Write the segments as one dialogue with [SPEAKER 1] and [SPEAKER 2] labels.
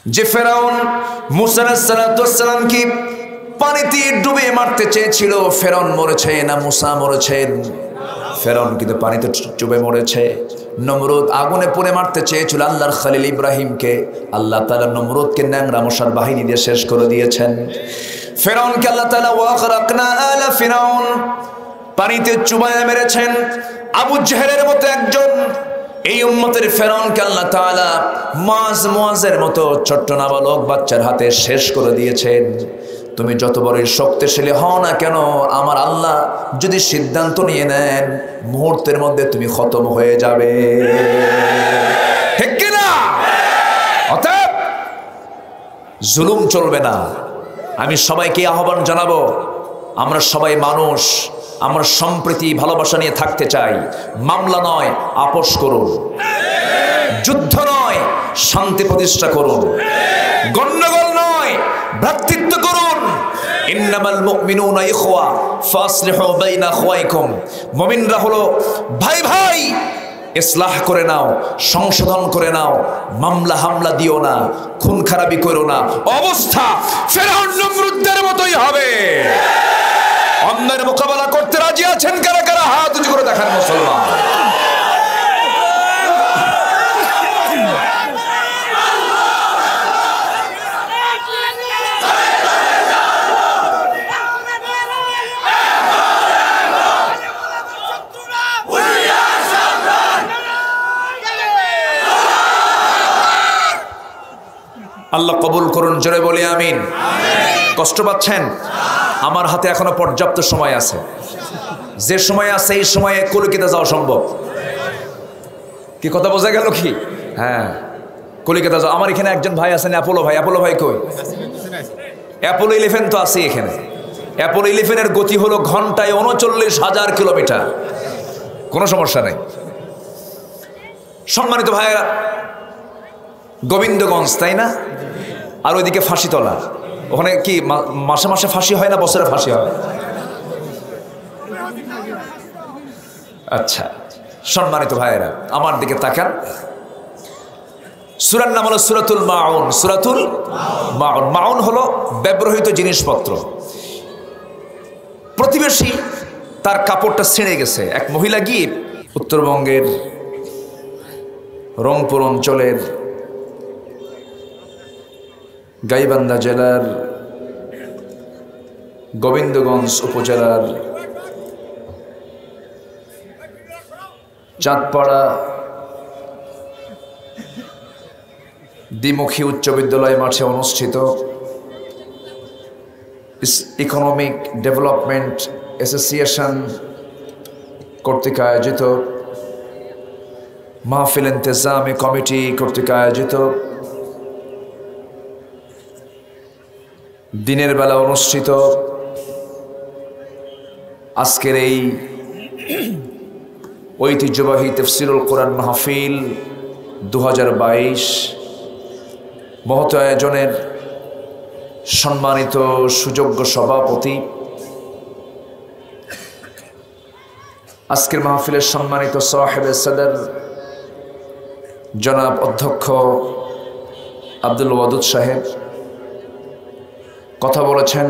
[SPEAKER 1] যে ফেরাউন মুসা আলাইহিস সালামকে পানিতে ডুবে মারতে চেয়েছিল, ফেরাউন মরেছে না মুসা মরেছেন? ফেরাউন কিন্তু পানিতে ডুবে মরেছে। নমরুদ আগুনে পুড়ে মারতে চেয়েছিল আল্লাহর খলিল ইব্রাহিমকে, আল্লাহ তাআলা নমরুদকে ন্যাংরা মশার বাহিনী দিয়ে শেষ করে দিয়েছেন। ফেরাউনকে আল্লাহ তাআলা ওয়াগরাকনা আলা ফিরাউন পানিতে চুবাইয়া মেরেছেন। আবু জেহেলের মতো একজন এই উম্মতের ফেরাউনকে আল্লাহ তাআলা মুআজের মতো ছোট্ট নাবালক বাচ্চার হাতে শেষ করে দিয়েছেন। তুমি যত বড়ই শক্তিশালী হও না কেন, আমার আল্লাহ যদি সিদ্ধান্ত নিয়ে নেন মুহূর্তের মধ্যে তুমি খতম হয়ে যাবে, ঠিক কি না? অতএব জুলুম চলবে না। আমি সবাইকে আহ্বান জানাবো, আমরা সবাই মানুষ, আমরা সম্প্রীতি ভালোবাসা নিয়ে থাকতে চাই। মামলা নয় আপোষ করুন, যুদ্ধ নয় শান্তি প্রতিষ্ঠা করুন, গন্ডগোল নয় ভ্রাতৃত্ব করুন। ইন্নামাল মুমিনুনা ইখওয়া ফাসলিহু বাইনা আখওয়াইকুম, মুমিনরা হলো ভাই ভাই, ইসলাহ করে নাও, সংশোধন করে নাও, মামলা হামলা দিও না, খুন খারাপি করো না। অবস্থা ফেরাউন নমরুদের মতোই হবে। অন্যের মোকাবেলা করতে রাজি আছেন কারা কারা? হাত উঁচু করে দেখান মুসলমান। আল্লাহ কবুল করুন, জোরে বলি আমিন। কষ্ট পাচ্ছেন? আমার হাতে এখনো পর্যাপ্ত সময় আছে। যে সময় আছে এই সময়ে কলিকাতা যাওয়া সম্ভব। কি কথা বোঝা গেল কি? হ্যাঁ, কলিকাতা যাও। আমার এখানে একজন ভাই আছেন, অ্যাপোলো ভাই। অ্যাপোলো ভাই কই? অ্যাপোলো 11 তো আছে এখানে। অ্যাপোলো 11-এর গতি হলো ঘন্টায় 39,000 কিলোমিটার। কোনো সমস্যা নেই। সম্মানিত ভাইয়েরা, গোবিন্দগঞ্জ, তাই না? আর ওইদিকে ফাঁসিতলা, ওখানে কি মাসে মাসে ফাঁসি হয় না বছরে ফাঁসি হয়? আচ্ছা, সম্মানিত ভাইয়েরা আমার দিকে তাকান। সূরার নাম হলো সূরাতুল মাউন। সূরাতুল মাউন। মাউন হলো ব্যবহৃত জিনিসপত্র। প্রতিবেশী তার কাপড়টা ছিঁড়ে গেছে, এক মহিলা গিয়ে উত্তরবঙ্গের রংপুর অঞ্চলের গাইবান্ধা জেলার গোবিন্দগঞ্জ উপজেলার চাঁদপাড়া দ্বিমুখী উচ্চ বিদ্যালয় মাঠে অনুষ্ঠিত ইকোনমিক ডেভেলপমেন্ট অ্যাসোসিয়েশন কর্তৃক আয়োজিত মাহফিল ইন্তেজামি কমিটি কর্তৃক আয়োজিত দিনের বেলা অনুষ্ঠিত আজকের এই ঐতিহ্যবাহী তাফসীরুল কোরআন মাহফিল 2022 মহৎ আয়োজনের সম্মানিত সুযোগ্য সভাপতি, আজকের মাহফিলের সম্মানিত সাহেবে সদর জনাব অধ্যক্ষ আব্দুল ওয়াদুদ সাহেব কথা বলেছেন।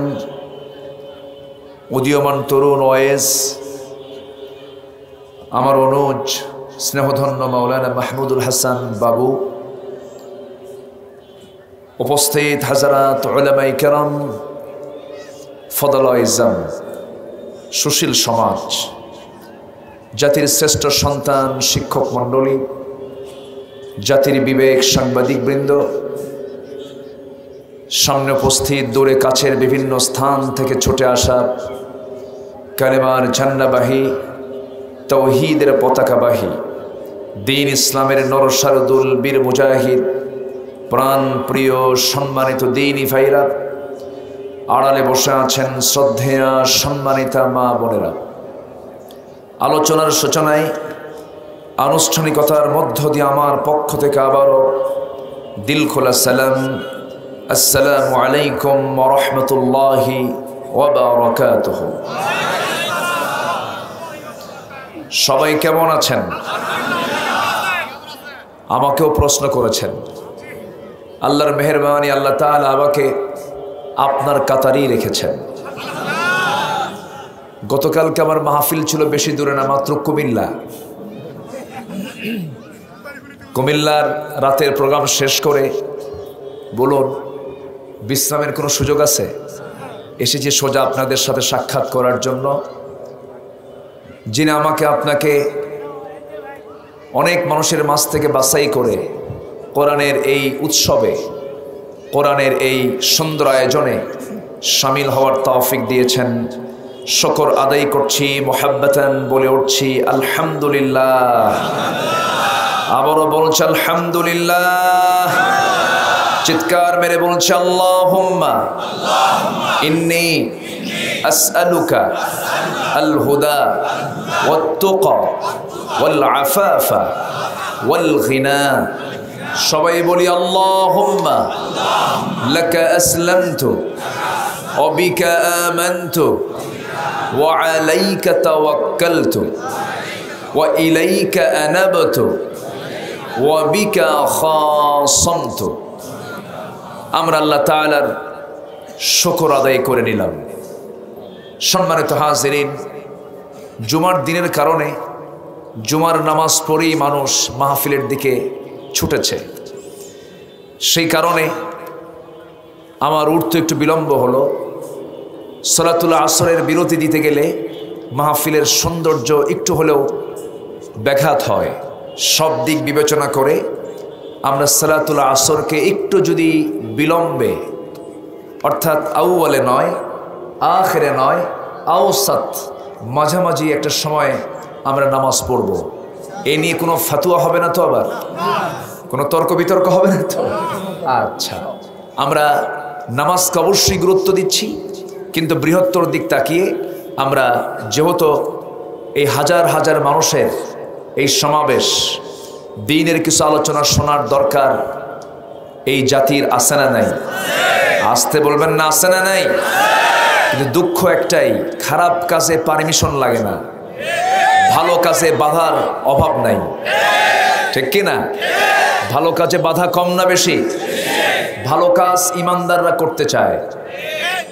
[SPEAKER 1] উদীয়মান তরুণ ওয়েস আমার অনুজ স্নেহধন্য মাওলানা মাহমুদুল হাসান বাবু, উপস্থিত হাজারাত উলামায়ে কেরাম, ফদলায়ে ইজাম, সুশীল সমাজ, জাতির শ্রেষ্ঠ সন্তান শিক্ষক মণ্ডলী, জাতির বিবেক সাংবাদিকবৃন্দ, সামনে উপস্থিত দূরে কাছের বিভিন্ন স্থান থেকে ছুটে আসা কালেমার ঝান্ডাবাহী, তাওহীদের পতাকাবাহী, দ্বীন ইসলামের নরসারদুল বীর মুজাহিদ, প্রাণ প্রিয় সম্মানিত দ্বীনি ভাইরা, আড়ালে বসে আছেন শ্রদ্ধেয়া সম্মানিতা মা বোনেরা। আলোচনার সূচনায় আনুষ্ঠানিকতার মধ্য দিয়ে আমার পক্ষ থেকে আবারও দিল খোলা সালাম, আসসালামু আলাইকুম ওয়া রাহমাতুল্লাহি ওয়া বারাকাতুহু। সবাই কেমন আছেন? আমাকেও প্রশ্ন করেছেন, আল্লাহর মেহেরবানি, আল্লাহ তাআলা আমাকে আপনার কাতারেই রেখেছেন। গতকালকে আমার মাহফিল ছিল বেশি দূরে না, মাত্র কুমিল্লার রাতের প্রোগ্রাম শেষ করে বলুন বিশ্রামের কোনো সুযোগ আছে? এসেছি সোজা আপনাদের সাথে সাক্ষাৎ করার জন্য, যিনি আমাকে আপনাকে অনেক মানুষের মাঝ থেকে বাছাই করে কোরআনের এই উৎসবে, কোরআনের এই সুন্দর আয়োজনে শামিল হওয়ার তৌফিক দিয়েছেন। শুকর আদায় করছি, মুহাব্বাতান বলে উঠছি আলহামদুলিল্লাহ। আবারও বলছি আলহামদুলিল্লাহ। চিৎকার মেরে বলছি আল্লাহুম্মা ইন্নী আসআলুকা আল হুদা ওয়াত তুকা ওয়াল আফাফা ওয়াল গিনা। সবাই বলি আল্লাহুম্মা লাকা আসলামতু ওয়া বিকা আমানতু ওয়া আলাইকা তাওয়াক্কালতু ওয়া ইলাইকা আনাবতু ওয়া বিকা খাসামতু। আমরা আল্লাহ তাআলার শুকর আদায় করে নিলাম। সম্মানিত হাজিরিন, জুমার দিনের কারণে জুমার নামাজ পড়েই মানুষ মাহফিলের দিকে ছুটেছে, সেই কারণে আমার উঠতে একটু বিলম্ব হলো। সালাতুল আসরের বিরতি দিতে গেলে মাহফিলের সৌন্দর্য একটু হলেও ব্যাঘাত হয়। সব দিক বিবেচনা করে আমরা সালাতুল আসরকে একটু যদি বিলম্বে, অর্থাৎ আউয়ালে নয়, আখিরে নয়, আওসাত মাঝামাঝি একটা সময় আমরা নামাজ পড়ব। এ নিয়ে কোনো ফাতুয়া হবে না তো, আবার কোনো তর্ক বিতর্ক হবে না তো? আচ্ছা, আমরা নামাজকে অবশ্যই গুরুত্ব দিচ্ছি, কিন্তু বৃহত্তর দিক তাকিয়ে আমরা যেহেতু এই হাজার হাজার মানুষের এই সমাবেশ, দ্বীনের কিছু আলোচনা শোনার দরকার এই জাতির আছে না নাই? আসতে বলবেন না, আছে না নাই? কিন্তু দুঃখ একটাই, খারাপ কাজে পারমিশন লাগে না, ভালো কাজে বাধার অভাব নাই, ঠিক কি না? ভালো কাজে বাধা কম না বেশি? ভালো কাজ ইমানদাররা করতে চায়,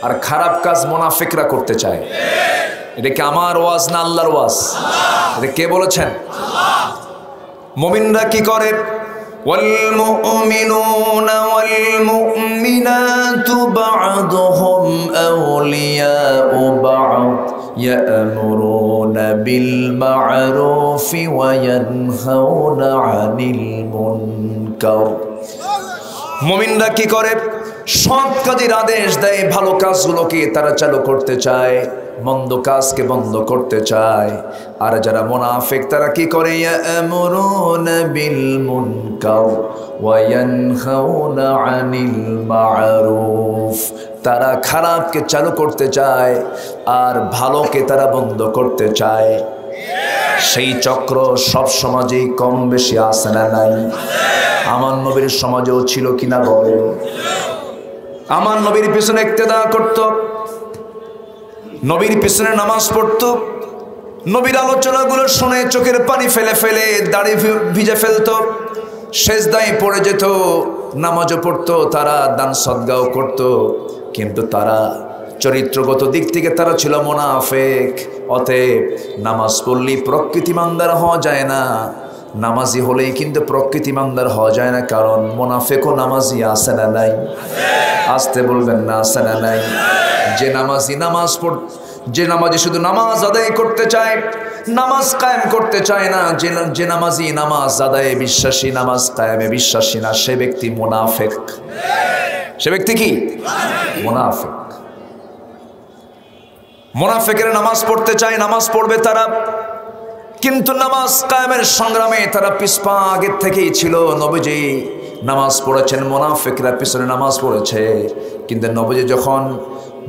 [SPEAKER 1] আর খারাপ কাজ মুনাফিকরা করতে চায়। এটা কি আমার ওয়াজ না আল্লাহর ওয়াজ? এটা কে বলেছেন? মুমিনরা কি করে? والمؤمنون والمؤمنات بعضهم أولياء بعض يأمرون بالمعروف وينهون عن المنكر। মুমিনরা কি করে? সৎ কাজের আদেশ দেয়, ভালো কাজগুলোকে তারা চালু করতে চায়, মন্দ কাজকে বন্ধ করতে চায়। আর যারা মুনাফিক তারা কি করে? ইয়ামুরুনা বিল মুনকার ওয়া ইয়ানহাউনা আনিল মা'রুফ। তারা খারাপকে চালু করতে চায় আর ভালোকে তারা বন্ধ করতে চায়। সেই চক্র সব সমাজেই কম বেশি আছে না নাই? আমার নবীর সমাজেও ছিল কিনা বলে? আমার নবীর পিছনে ইক্তেদা করত, নবীর পিছনে নামাজ পড়ত, নবীর আলোচনাগুলো শুনে চোখের পানি ফেলে ফেলে দাড়ি ভিজে ফেলত, সেজদায় পড়ে যেত, নামাজও পড়তো, তারা দান সদগাও করত, কিন্তু তারা চরিত্রগত দিক থেকে তারা ছিল মুনাফিক। অতএব নামাজ পড়লেই প্রকৃতি ইমানদার হওয়া যায় না, নামাজি হলেই কিন্তু প্রকৃতি ইমানদার হওয়া যায় না, কারণ মুনাফিকও নামাজি আছে না নাই? আসতে বলবেন না, আছে না নাই? যে নামাজি নামাজ যে নামাজি শুধু নামাজ আদায় করতে চায়, নামাজ কায়েম করতে চায় না, যে নামাজি নামাজ আদায়ে বিশ্বাসী, নামাজ কায়েমে বিশ্বাসী না, সে ব্যক্তি মুনাফিক। সে ব্যক্তি কি? মুনাফিক। মুনাফিকেরা নামাজ পড়তে চায়, নামাজ পড়বে তারা, কিন্তু নামাজ কায়েমের সংগ্রামে তারা পিছপা আগের থেকেই ছিল। নবীজি নামাজ পড়েছেন, মুনাফিকরা পিছনে নামাজ পড়েছে, কিন্তু নবীজি যখন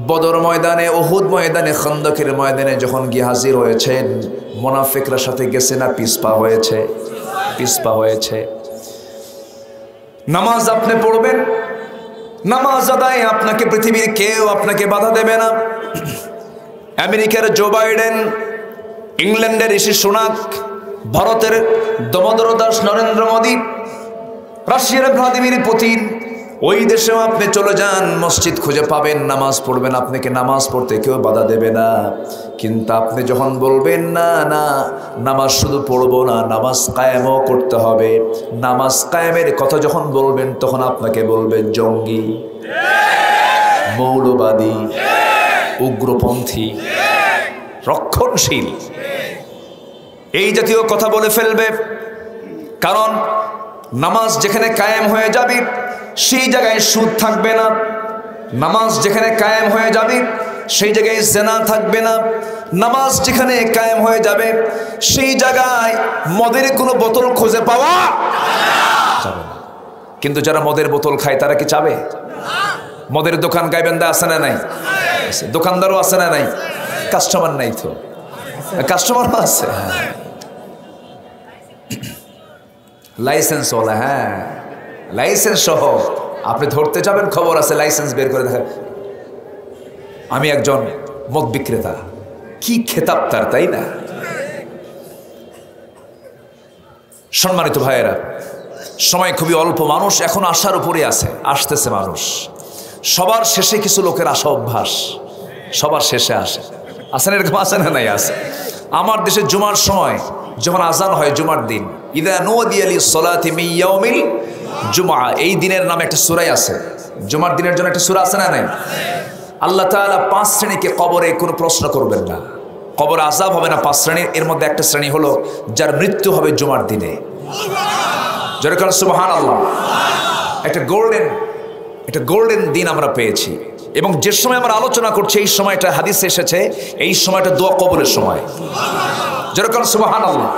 [SPEAKER 1] বদর ময়দানে, উহুদ ময়দানে, খন্দকের ময়দানে যখন গিয়ে হাজির হয়েছেন, মুনাফিকরা সাথে গেছে না পিছপা হয়েছে? পিছপা হয়েছে। নামাজ আপনি পড়বেন, নামাজ আদায় আপনাকে পৃথিবীর কেউ আপনাকে বাধা দেবে না। আমেরিকার জো বাইডেন, ইংল্যান্ডের ঋষি সুনাক, ভারতের দমোদর দাস নরেন্দ্র মোদী, রাশিয়ার ভ্লাদিমির পুতিন, ওই দেশেও আপনি চলে যান, মসজিদ খুঁজে পাবেন, নামাজ পড়বেন, আপনাকে নামাজ পড়তে কেউ বাধা দেবে না। কিন্তু আপনি যখন বলবেন না না নামাজ শুধু পড়বো না, নামাজ কায়েমও করতে হবে, নামাজ কায়েমের কথা যখন বলবেন তখন আপনাকে বলবেন জঙ্গি, মৌলবাদী, উগ্রপন্থী, রক্ষণশীল, এই জাতীয় কথা বলে ফেলবে। কারণ নামাজ যেখানে কায়েম হয়ে যাবে সেই জায়গায় সুদ থাকবে না, নামাজ যেখানে কায়েম হয়ে যাবে সেই জায়গায় জেনা থাকবে না, নামাজ যেখানে কায়েম হয়ে যাবে সেই জায়গায় মদের কোনো বোতল খুঁজে পাওয়া যাবে না। কিন্তু যারা মদের বোতল খায় তারা কি চাবে? মদের দোকান গাইবেন্দা আছে না নাই? দোকানদারও আছে না নাই? কাস্টমার নাই তো? কাস্টমারও আছে, লাইসেন্স ওলা, হ্যাঁ লাইসেন্স সহ আপনি ধরতে যাবেন, খবর আছে লাইসেন্স বের করে দেখা, আমি একজন মদ বিক্রেতা, কি খেতাব তার, তাই না? সম্মানিত ভাইয়েরা, সময় খুবই অল্প, মানুষ এখন আশার উপরে আছে, আসতেছে মানুষ। সবার শেষে কিছু লোকের আশা অভ্যাস, সবার শেষে আসে, আসেন এরকম আছে না নাই? আছে। আমার দেশে জুমার সময় যখন আজান হয় জুমার দিন, ইদা নুদিয়া লিস-সালাতি মিন ইয়াউমিল জুমআ, এই দিনের নামে একটা সূরা আছে, জুমার দিনের জন্য একটা সূরা আছে না নাই? আল্লাহ তাআলা 5 শ্রেণীকে কবরে কোনো প্রশ্ন করবেন না, কবরে আযাব হবে না 5 শ্রেণীর। এর মধ্যে একটা শ্রেণী হলো যার মৃত্যু হবে জুমার দিনে। জোরে বলেন সুবহানাল্লাহ। একটা গোল্ডেন দিন আমরা পেয়েছি, এবং যে সময় আমরা আলোচনা করছি এই সময়টা হাদিসে এসেছে, এই সময়টা দোয়া কবুলের সময়। জোরে বলেন সুবহানাল্লাহ।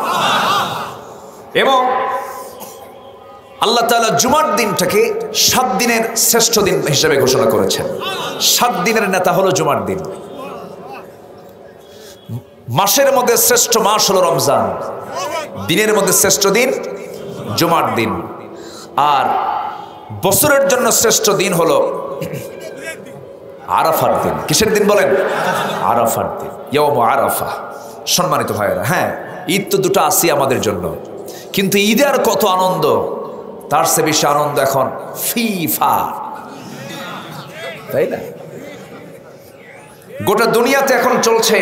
[SPEAKER 1] এবং আল্লাহ তাআলা জুমার দিনটাকে 7 দিনের শ্রেষ্ঠ দিন হিসেবে ঘোষণা করেছেন। 7 দিনের নেতা হলো জুমার দিন। মাসের মধ্যে শ্রেষ্ঠ মাস হলো রমজান, দিনের মধ্যে শ্রেষ্ঠ দিন জুমার দিন, আর বছরের জন্য শ্রেষ্ঠ দিন হলো আরাফার দিন। কিসের দিন বলেন? আরাফার দিন, ইয়াউম আরাফা। সম্মানিত ভাইয়েরা, হ্যাঁ ঈদ তো দুটো আসি আমাদের জন্য, কিন্তু ঈদের কত আনন্দ, তার চেয়ে বেশি আনন্দ এখন ফিফা, তাই না? গোটা দুনিয়াতে এখন চলছে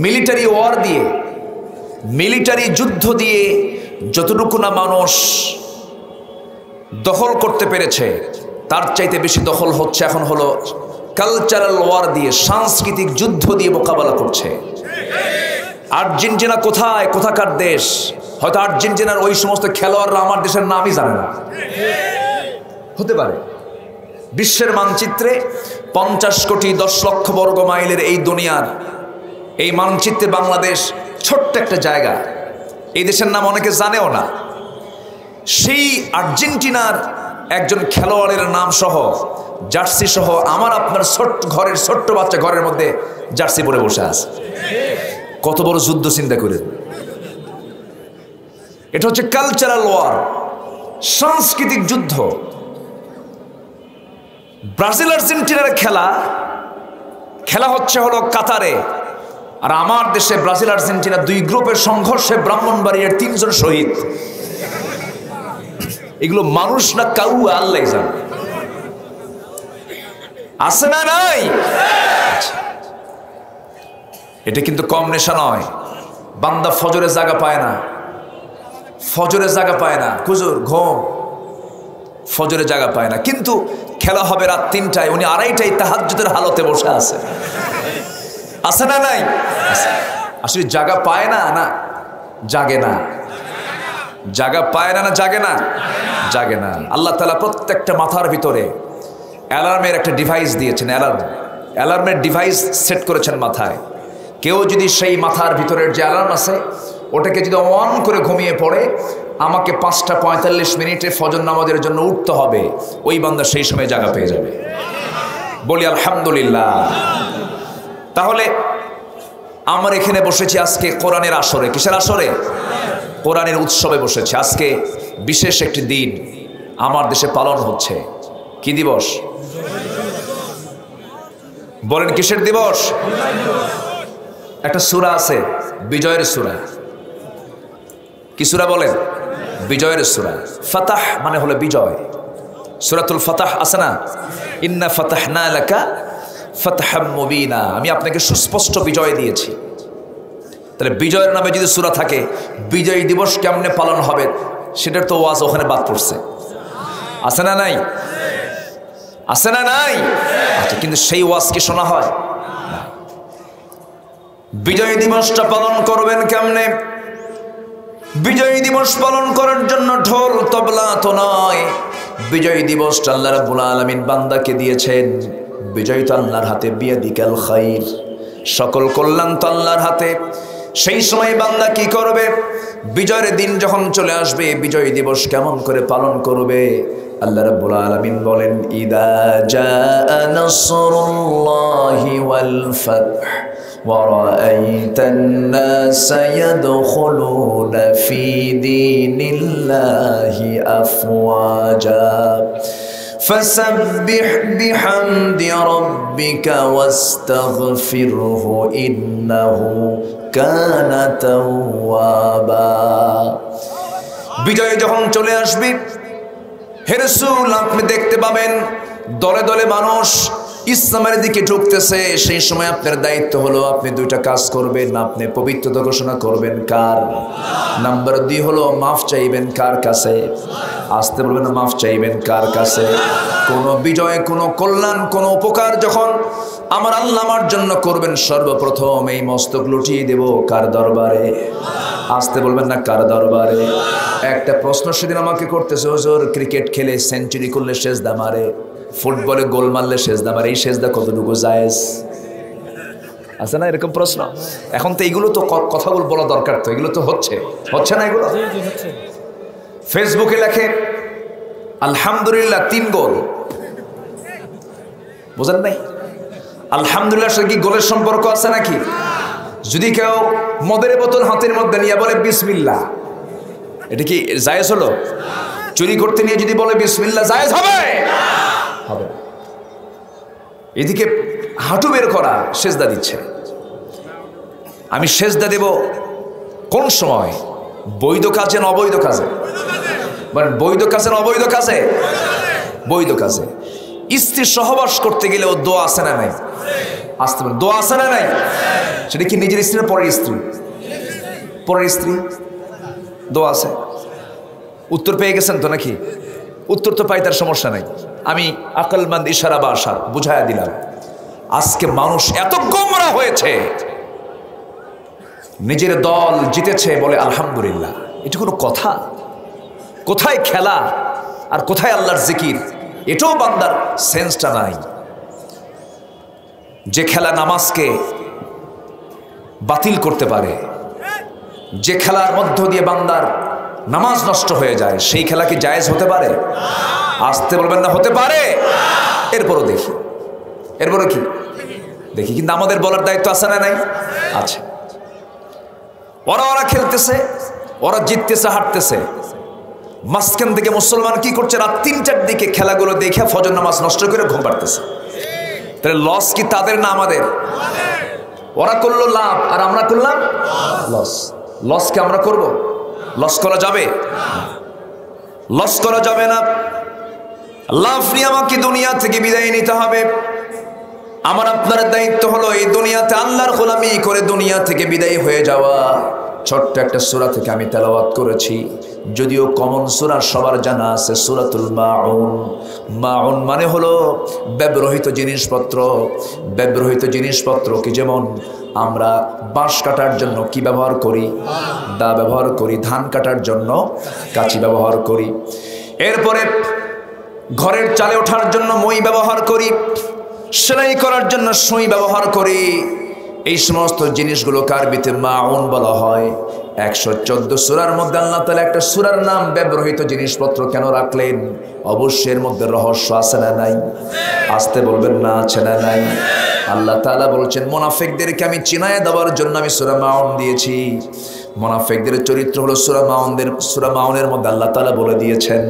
[SPEAKER 1] মিলিটারি ওয়ার দিয়ে, মিলিটারি যুদ্ধ দিয়ে যতটুকু না মানুষ দখল করতে পেরেছে তার চাইতে বেশি দখল হচ্ছে এখন হলো কালচারাল ওয়ার দিয়ে, সাংস্কৃতিক যুদ্ধ দিয়ে মোকাবেলা করছে। আর্জেন্টিনা কোথায়, কোথাকার দেশ? হয়তো আর্জেন্টিনার ওই সমস্ত খেলোয়াড়রা আমার দেশের নামই জানে না, হতে পারে। বিশ্বের মানচিত্রে 50 কোটি 10 লক্ষ বর্গ মাইলের এই দুনিয়ার এই মানচিত্রে বাংলাদেশ ছোট্ট একটা জায়গা, এই দেশের নাম অনেকে জানেও না। সেই আর্জেন্টিনার একজন খেলোয়াড়ের নাম সহ, জার্সি সহ আমার আপনার ছোট্ট বাচ্চা ঘরের মধ্যে জার্সি পরে বসে আছে। কত বড় যুদ্ধ চিন্তা করে। এটা হচ্ছে কালচারাল ওয়ার, সাংস্কৃতিক যুদ্ধ। ব্রাজিল আর্জেন্টিনার খেলা হচ্ছে হলো কাতারে, আর আমার দেশে ব্রাজিল আর্জেন্টিনা 2 গ্রুপের সংঘর্ষে ব্রাহ্মণবাড়িয়ার 3 জন শহীদ। এগুলো মানুষ না কাউ, আল্লাহ জানে। আছে না নাই? এটা কিন্তু কম নেশা নয়। বান্দা ফজরে জায়গা পায় না, হুজুর ঘুম, ফজরে জায়গা পায় না, কিন্তু খেলা হবে রাত 3টায়, উনি 2:30টায় তাহাজ্জুদের হালতে বসে আছে। আছে না নাই? আসলে জায়গা পায় না, না জাগে না, জায়গা পায় না, না জাগে না, জাগে না। আল্লাহ তাআলা প্রত্যেকটা মাথার ভিতরে অ্যালার্মের একটা ডিভাইস দিয়েছেন, অ্যালার্মের ডিভাইস সেট করেছেন মাথায়। কেউ যদি সেই মাথার ভিতরের যে অ্যালার্ম আছে ওটাকে যদি অন করে ঘুমিয়ে পড়ে, আমাকে 5:45 ফজর নামাজের জন্য উঠতে হবে, ওই বান্দা সেই সময় জায়গা পেয়ে যাবে। বলি আলহামদুলিল্লাহ। তাহলে আমরা এখানে বসেছি আজকে কোরআনের আসরে। কিসের আসরে? কোরআনের উৎসবে বসেছি। আজকে বিশেষ একটি দিন আমার দেশে পালন হচ্ছে। কি দিবস বলেন? কিসের দিবস? একটা সূরা আছে, বিজয়ের সূরা। কি সূরা বলেন? বিজয়ের সূরা। ফাতাহ মানে হলো বিজয়, সূরাতুল ফাতহ আছে না, ইন্না ফাতাহনা লাকা ফাতহাম মুবিনা, আমি আপনাকে সুস্পষ্ট বিজয় দিয়েছি। তাহলে বিজয়ের নামে যদি সূরা থাকে, বিজয় দিবস কেমনে পালন হবে সেটার তো ওয়াজ ওখানে বাদ পড়ছে, আছে না নাই? আছে না নাই? আচ্ছা, কিন্তু সেই ওয়াজ কি শোনা হয়? বিজয় দিবসটা পালন করবেন কেমনে? বিজয় দিবস পালন করার জন্য ঢোল তবলা তো নয়। বিজয় দিবসটা আল্লাহ রাব্বুল আলামিন বান্দাকে দিয়েছেন। বিজয় তো আল্লাহর হাতে, বিয়াদিকাল খাইর, সকল কল্যাণ তো আল্লাহর হাতে। সেই সময় বান্দা কি করবে? বিজয়ের দিন যখন চলে আসবে, বিজয় দিবস কেমন করে পালন করবে? আল্লাহ রাব্বুল আলামিন বলেন, ইদা জাআ নাসরুল্লাহি ওয়াল ফাতহ وَرَأَيْتَ النَّاسَ يَدْخُلُونَ فِي دِينِ اللَّهِ أَفْوَاجًا فَسَبِّحْ بِحَمْدِ رَبِّكَ وَاسْتَغْفِرْهُ إِنَّهُ كَانَ توابا। বিজয় যখন চলে আসবে, হে রাসূল আপনি দেখতে পাবেন দলে দলে মানুষ ইসলামের দিকে ঢুকতেছে। সেই সময় আপনার দায়িত্ব হলো আপনি দুইটা কাজ করবেন। আপনি পবিত্রতা ঘোষণা করবেন কার? নাম্বার 2 হলো মাফ চাইবেন কার কাছে? আসতে বলবেন না, মাফ চাইবেন কার কাছে? কোন বিজয়, কোন কল্যাণ, কোন উপকার যখন আমার আল্লাহ আমার জন্য করবেন, সর্বপ্রথম এই মস্তক লুটিয়ে দেব কার দরবারে? আসতে বলবেন না, কার দরবারে? একটা প্রশ্ন সেদিন আমাকে করতেছে, হুজুর ক্রিকেট খেলে সেঞ্চুরি করলে সেজদা মারে, ফুটবলে গোল মারলে সেজদা মারে, এই সেজদা কতটুকু জায়েজ? আছে না এরকম প্রশ্ন? এখন তো এইগুলো তো কথাগুলো বলা দরকার, তো এগুলো তো হচ্ছে না এগুলো? ফেসবুকে লেখে আলহামদুলিল্লাহ 3 গোল, বুঝেন নাই? আলহামদুলিল্লাহ সাথে কি গোলের সম্পর্ক আছে নাকি? যদি কেউ মদের বোতল হাতের মধ্যে নিয়ে বলে বিসমিল্লাহ, এটা কি জায়েজ হলো? চুরি করতে নিয়ে যদি বলে বিসমিল্লাহ, জায়েজ হবে? হবে। এদিকে হাঁটু বের করা সেজদা দিচ্ছে। আমি সেজদা দেব কোন সময়? বৈধ কাজে না অবৈধ কাজে? মানে বৈধ কাজে না অবৈধ কাজে? বৈধ কাজে। স্ত্রী সহবাস করতে গেলেও দোয়া আছে না নাই? আসতে বলেন, দোয়া আছে না নাই? সেটা কি নিজের স্ত্রী না পরের স্ত্রী? পরের স্ত্রী, দোয়া আছে। উত্তর পেয়ে গেছেন তো নাকি? উত্তর তো পাই, তার সমস্যা নাই। আমি আকলমন্দ ইশারা বা আশার বুঝাইয়া দিলাম। আজকে মানুষ এত গোমরা হয়েছে, নিজের দল জিতেছে বলে আলহামদুলিল্লাহ, এটা কোনো কথা? কোথায় খেলা আর কোথায় আল্লাহর জিকির? এটাও বান্দার সেন্সটা নাই। যে খেলা নামাজকে বাতিল করতে পারে, যে খেলার মধ্য দিয়ে বান্দার নামাজ নষ্ট হয়ে যায়, সেই খেলা কি জায়েজ হতে পারে? আসতে বলবেন না, হতে পারে। এরপরও দেখি, এরপরও কি দেখি, কিন্তু আমাদের বলার দায়িত্ব আছে না নাই? আছে। ওরা খেলতেছে, ওরা জিততেছে, হারতেছে, মাঝখান থেকে মুসলমান কি করছে? রাত 3-4 দিকে খেলাগুলো দেখে ফজর নামাজ নষ্ট করে ঘুম পাড়তেছে। তাহলে লস কি তাদের না আমাদের? ওরা করলো লাভ আর আমরা করলাম লস। লস কি আমরা করব? লস করা যাবে? লস করা যাবে না। লাভ নিয়ে আমাকে দুনিয়া থেকে বিদায় নিতে হবে। আমার আপনার দায়িত্ব হলো এই দুনিয়াতে আল্লাহর গোলামি করে দুনিয়া থেকে বিদায় হয়ে যাওয়া। ছোট্ট একটা সূরা থেকে আমি তেলাওয়াত করেছি, যদিও কমন সূরা সবার জানা আছে, সূরাতুল মাউন। মাউন মানে হলো ব্যবহৃত জিনিসপত্র। ব্যবহৃত জিনিসপত্র কি? যেমন আমরা বাঁশ কাটার জন্য কি ব্যবহার করি? দা ব্যবহার করি। ধান কাটার জন্য কাঁচি ব্যবহার করি। এরপরে ঘরের চালে ওঠার জন্য মই ব্যবহার করি। সেলাই করার জন্য সুই ব্যবহার করি। এই সমস্ত জিনিসগুলো আরবিতে মাউন বলা হয়। 114 সূরার মধ্যে আল্লাহ তাআলা একটা সূরার নাম ব্যবহৃত জিনিসপত্র কেন রাখলেন? অবশ্যই এর মধ্যে রহস্য আছে না নাই? আসতে বলবেন না, আছে না নাই? আল্লাহ তাআলা বলছেন মুনাফিকদেরকে আমি চিনায়ে দেওয়ার জন্য আমি সূরা মাউন দিয়েছি। মুনাফিকদের চরিত্র হলো সূরা মাউনের মধ্যে আল্লাহ তাআলা বলে দিয়েছেন,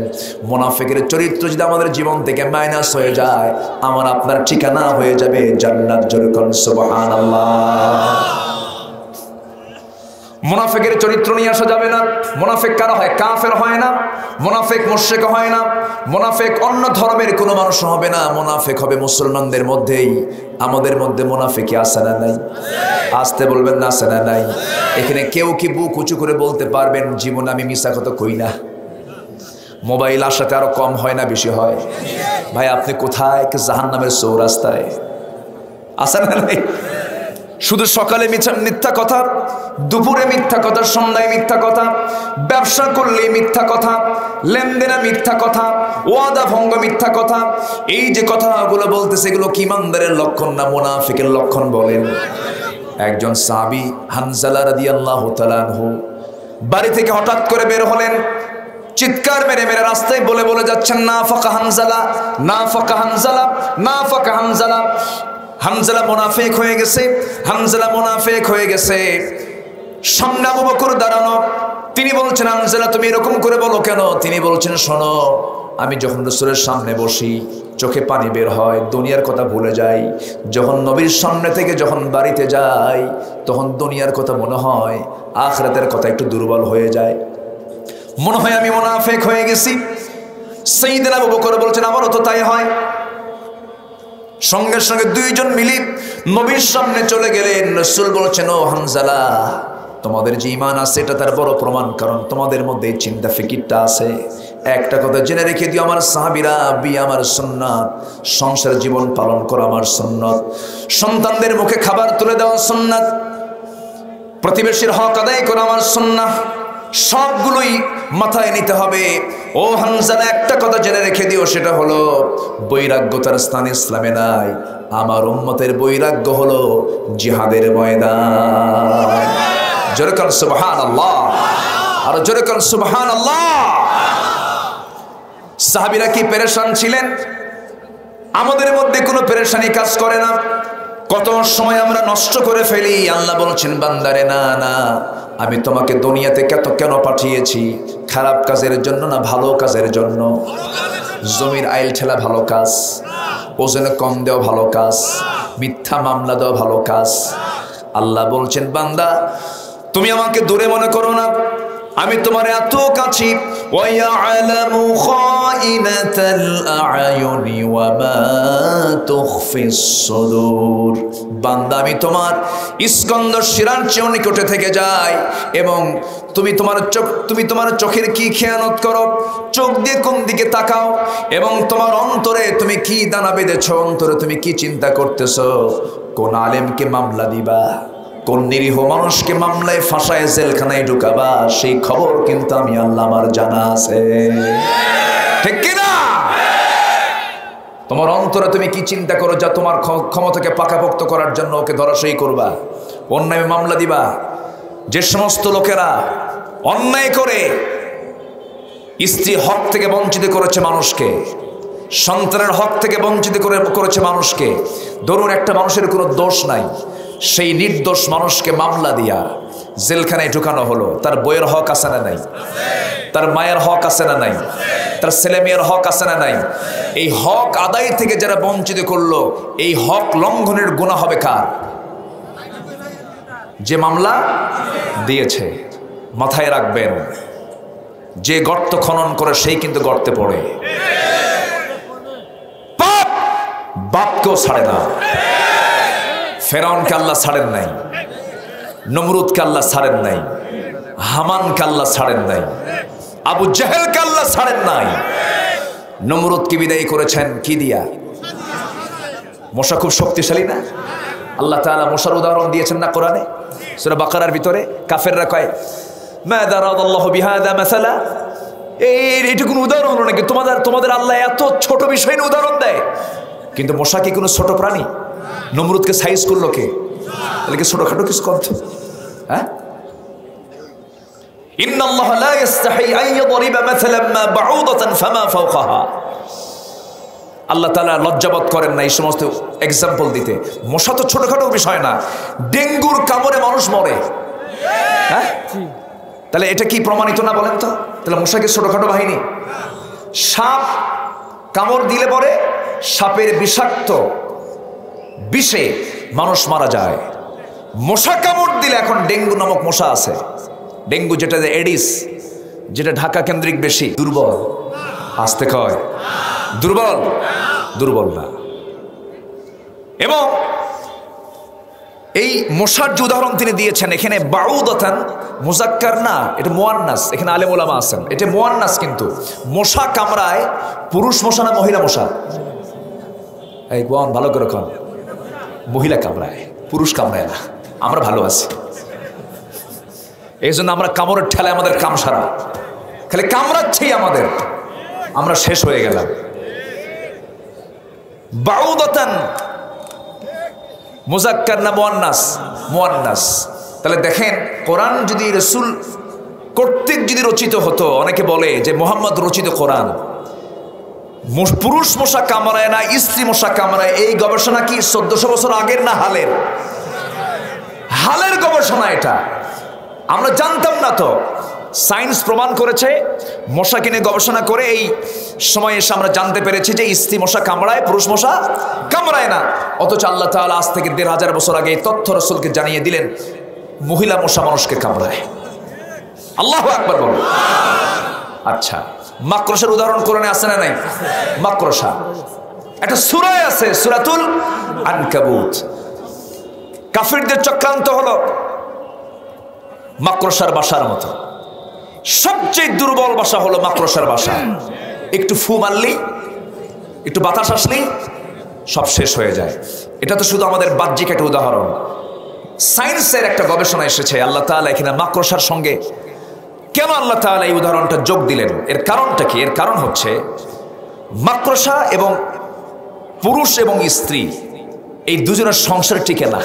[SPEAKER 1] মুনাফিকের চরিত্র যদি আমাদের জীবন থেকে মাইনাস হয়ে যায়, আমার আপনার ঠিকানা হয়ে যাবে জান্নাত। জোরে কোন সুবহানাল্লাহ। মুনাফিকের চরিত্র নিয়ে আসা যাবে না। মুনাফিক কারা হয়? কাফের হয় না, মুনাফিক মুশরিক হয় না, মুনাফিক অন্য ধর্মের কোনো মানুষ হবে না, মুনাফিক হবে মুসলমানদের মধ্যেই। আমাদের মধ্যে মুনাফিকি আছে না নাই? আসতে বলবেন না, আছে না নাই? এখানে কেউ কি বুক উঁচু করে বলতে পারবেন জীবন আমি মিশা কথা কই না? মোবাইল আসাতে আরো কম হয় না বেশি হয়? ভাই আপনি কোথায়? জাহান্নামের চৌরাস্তায় আছেন না নাই? শুধু সকালে মিথ্যা কথা, দুপুরে মিথ্যা কথা, সন্ধ্যায় মিথ্যা কথা, ব্যবসা করলে মিথ্যা কথা, লেনদেনে মিথ্যা কথা, ওয়াদা ভঙ্গ মিথ্যা কথা। এই যে কথাগুলো বলতেছে এগুলো কি ইমানদারের লক্ষণ না মুনাফিকের লক্ষণ বলেন? একজন সাহাবী হানজালা রাদিয়াল্লাহু তাআলা আনহু বাড়ি থেকে হঠাৎ করে বের হলেন, চিৎকার মেরে মেরে রাস্তায় বলে বলে যাচ্ছেন নাফাকা হানজালা, নাফাকা হানজালা, নাফাকা হানজালা। হানজালা মুনাফিক হয়ে গেছে, হানজালা মুনাফিক হয়ে গেছে। সামনে আবু বকর দাঁড়ানো, তিনি বলছেন হানজালা তুমি এরকম করে বলো কেন? তিনি বলছেন শোনো, আমি যখন রাসূলের সামনে বসি চোখে পানি বের হয়, দুনিয়ার কথা ভুলে যাই। যখন নবীর সামনে থেকে যখন বাড়িতে যাই তখন দুনিয়ার কথা মনে হয়, আখিরাতের কথা একটু দুর্বল হয়ে যায়, মনে হয় আমি মুনাফিক হয়ে গেছি। সাইয়েদনা আবু বকর বলছেন আমারও তো তাই হয়। সঙ্গে সঙ্গে দুইজন মিলে নবীর সামনে চলে গেলেন। রাসূল বলছেন ও হানজালা তোমাদের যে ঈমান আছে এটা তার বড় প্রমাণ, কারণ তোমাদের মধ্যে এই চিন্তা ফিকিরটা আছে। একটা কথা জেনে রেখে দিও আমার সাহাবীরা, বিয়ে আমার সুন্নাত, সংসার জীবন পালন করা আমার সুন্নাত, সন্তানদের মুখে খাবার তুলে দেওয়া সুন্নাত, প্রতিবেশীর হক আদায় করা আমার সুন্নাহ। সবগুলোই মাথায় নিতে হবে। ও হানজালা একটা কথা জেনে রেখে দিও, সেটা হলো বৈরাগ্যতার স্থান ইসলামে নাই। আমার উম্মতের বৈরাগ্য হলো জিহাদের ময়দান। জোরে বলেন সুবহানাল্লাহ, আর জোরে বলেন সুবহানাল্লাহ। সাহাবীরা কি পেরেশান ছিলেন? আমাদের মধ্যে কোনো পেরেশানি কাজ করে না। কত সময় আমরা নষ্ট করে ফেলি। আল্লাহ বলছেন বান্দারে না না, আমি তোমাকে দুনিয়াতে কেন পাঠিয়েছি? খারাপ কাজের জন্য না ভালো কাজের জন্য? জমির আইল ঠেলা ভালো কাজ, ওজনে কম দেওয়া ভালো কাজ, মিথ্যা মামলা দেওয়া ভালো কাজ? আল্লাহ বলছেন বান্দা তুমি আমাকে দূরে মনে করো না, আমি তোমার এত কাছে। ওয়ায়ালামু খাইনাতাল আ'য়ুনি ওয়া মা তুখফিস সুদূর। বান্দা আমি তোমার স্কন্দ শিরার চেয়ে নিকটে থেকে যাই, এবং তুমি তোমার চোখের কি খেয়ানত করো, চোখ দিয়ে কোন দিকে তাকাও, এবং তোমার অন্তরে তুমি কি দানা বেঁধেছো, অন্তরে তুমি কি চিন্তা করতেছো, কোন আলেমকে মামলা দিবা, কোন নিরীহ মানুষকে মামলায় ফাঁসায় জেলখানায় ঢুকাবা, সেই খবর কিন্তু আমি আল্লাহ আমার জানা আছে। ঠিক কিনা? তোমার অন্তরে তুমি কি চিন্তা করো যা তোমার ক্ষমতাকে পাকাপোক্ত করার জন্য ওকে ধরাশায়ী করবা, অন্যায় মামলা দিবা। যে সমস্ত লোকেরা অন্যায় করে স্ত্রী হক থেকে বঞ্চিত করেছে মানুষকে, সন্তানের হক থেকে বঞ্চিত করেছে মানুষকে, ধরুন একটা মানুষের কোনো দোষ নাই, সেই নির্দোষ মানুষকে মামলা দিয়া জেলখানায় ঢুকানো হলো, তার বইয়ের হক আছে না নাই? তার মায়ের হক আছে না নাই? তার ছেলে মেয়ের হক আছে না নাই? এই হক আদায় থেকে যারা বঞ্চিত করলো, এই হক লঙ্ঘনের গুনাহ হবে কার? যে মামলা দিয়েছে। মাথায় রাখবেন, যে গর্ত খনন করে সেই কিন্তু গর্তে পড়ে। পাপ বাপকেও ছাড়ে না। ফেরাউনকে আল্লাহ ছাড়েন নাই, নমরুদকে আল্লাহ ছাড়েন নাই, হামানকে আল্লাহ ছাড়েন নাই, আবু জাহেলকে আল্লাহ ছাড়েন নাই। নমরুদকে বিদায় করেছেন কি দিয়া? মশা খুব শক্তিশালী না? আল্লাহ তাআলা মশার উদাহরণ দিয়েছেন না কোরআনে? সূরা বাকারার ভিতরে কাফেররা কয় মা দারাদাল্লাহু বিহাদা মাসালা, এইটা কোনো উদাহরণ হলো নাকি? তোমাদের আল্লাহ এত ছোট বিষয় নিয়ে উদাহরণ দেয়, কিন্তু মশা কি কোনো ছোট প্রাণী? নমরুদকে সাইজ করলো কে? তাহলে কি ছোটখাটো কিছু করত? হ্যাঁ, ইন্নাল্লাহা লা ইস্তাহি আন ইয়াদরিবা মাসালান মা বাউদাতান ফামা ফাওকাহা। আল্লাহ তাআলা লজ্জাবোধ করেন না এই সমস্ত এক্সাম্পল দিতে। মশা তো ছোটখাটো বিষয় না, ডেঙ্গুর কামড়ে মানুষ মরে। হ্যাঁ, তাহলে এটা কি প্রমাণিত না বলেন তো? তাহলে মশা কি ছোটখাটো বাহিনী? সাপ কামড় দিলে পরে সাপের বিষাক্ত বিষে মানুষ মারা যায়। মশা কামড় দিলে এখন ডেঙ্গু নামক মশা আছে, ডেঙ্গু যেটা এডিস, যেটা ঢাকা কেন্দ্রিক বেশি। দুর্বল আসতে কয়, দুর্বল দুর্বল না। এবং এই মশার যে উদাহরণ তিনি দিয়েছেন এখানে বাউদাতান মুজাক্কার না, এটা মুয়ান্নাস। এখানে আলেম ওলামা আছেন, এটা মুয়ান্নাস। কিন্তু মশা কামড়ায় পুরুষ মশা না মহিলা মশা? এই বোন ভালো করে কন, মহিলা কামড়ায়, পুরুষ কামড়ায় না। আমরা ভালো আছি, এই জন্য আমরা কামড়ের ঠেলায় আমাদের কাম সারা, খালি কামড়াচ্ছেই আমাদের, আমরা শেষ হয়ে গেলাম। বাউদাতান মুজাক্কার না মুয়ান্নাস? মুয়ান্নাস। তাহলে দেখেন, কোরআন যদি রাসূল কর্তৃক যদি রচিত হতো, অনেকে বলে যে মুহাম্মদ রচিত কোরআন, পুরুষ মশা কামড়ায় না স্ত্রী মশা কামড়ায়, এই গবেষণা কি 1400 বছর আগের না হালের? হালের গবেষণা এটা, আমরা জানতাম না তো। সায়েন্স প্রমাণ করেছে, মশা কিনে গবেষণা করে এই সময় এসে আমরা জানতে পেরেছি যে স্ত্রী মশা কামড়ায়, পুরুষ মশা কামড়ায় না। অথচ আল্লাহ তাআলা আজ থেকে 1500 বছর আগে এই তথ্য রাসূলকে জানিয়ে দিলেন মহিলা মশা মানুষকে কামড়ায়। আল্লাহু আকবার বলো। আচ্ছা, মাকড়সার উদাহরণ কোরআনে আছে না নাই? মাকড়সা একটা সূরায় আছে, সূরাতুল আনকাবুত। কাফিরদের চক্রান্ত হলো মাকড়সার বাসার মতো। সবচেয়ে দুর্বল বাসা হলো মাকড়সার বাসা। একটু ফু মারলেই, একটু বাতাস আসলেই সব শেষ হয়ে যায়। এটা তো শুধু আমাদের বাহ্যিক একটা উদাহরণ। সায়েন্সের একটা গবেষণা এসেছে, আল্লাহ তাআলা এখানে মাকড়সার সঙ্গে কেন আল্লাহ তাআলা এই উদাহরণটা যোগ দিলেন, এর কারণটা কি? এর কারণ হচ্ছে মাকড়সা এবং পুরুষ এবং স্ত্রী এই দুজনের সংসার টিকে না।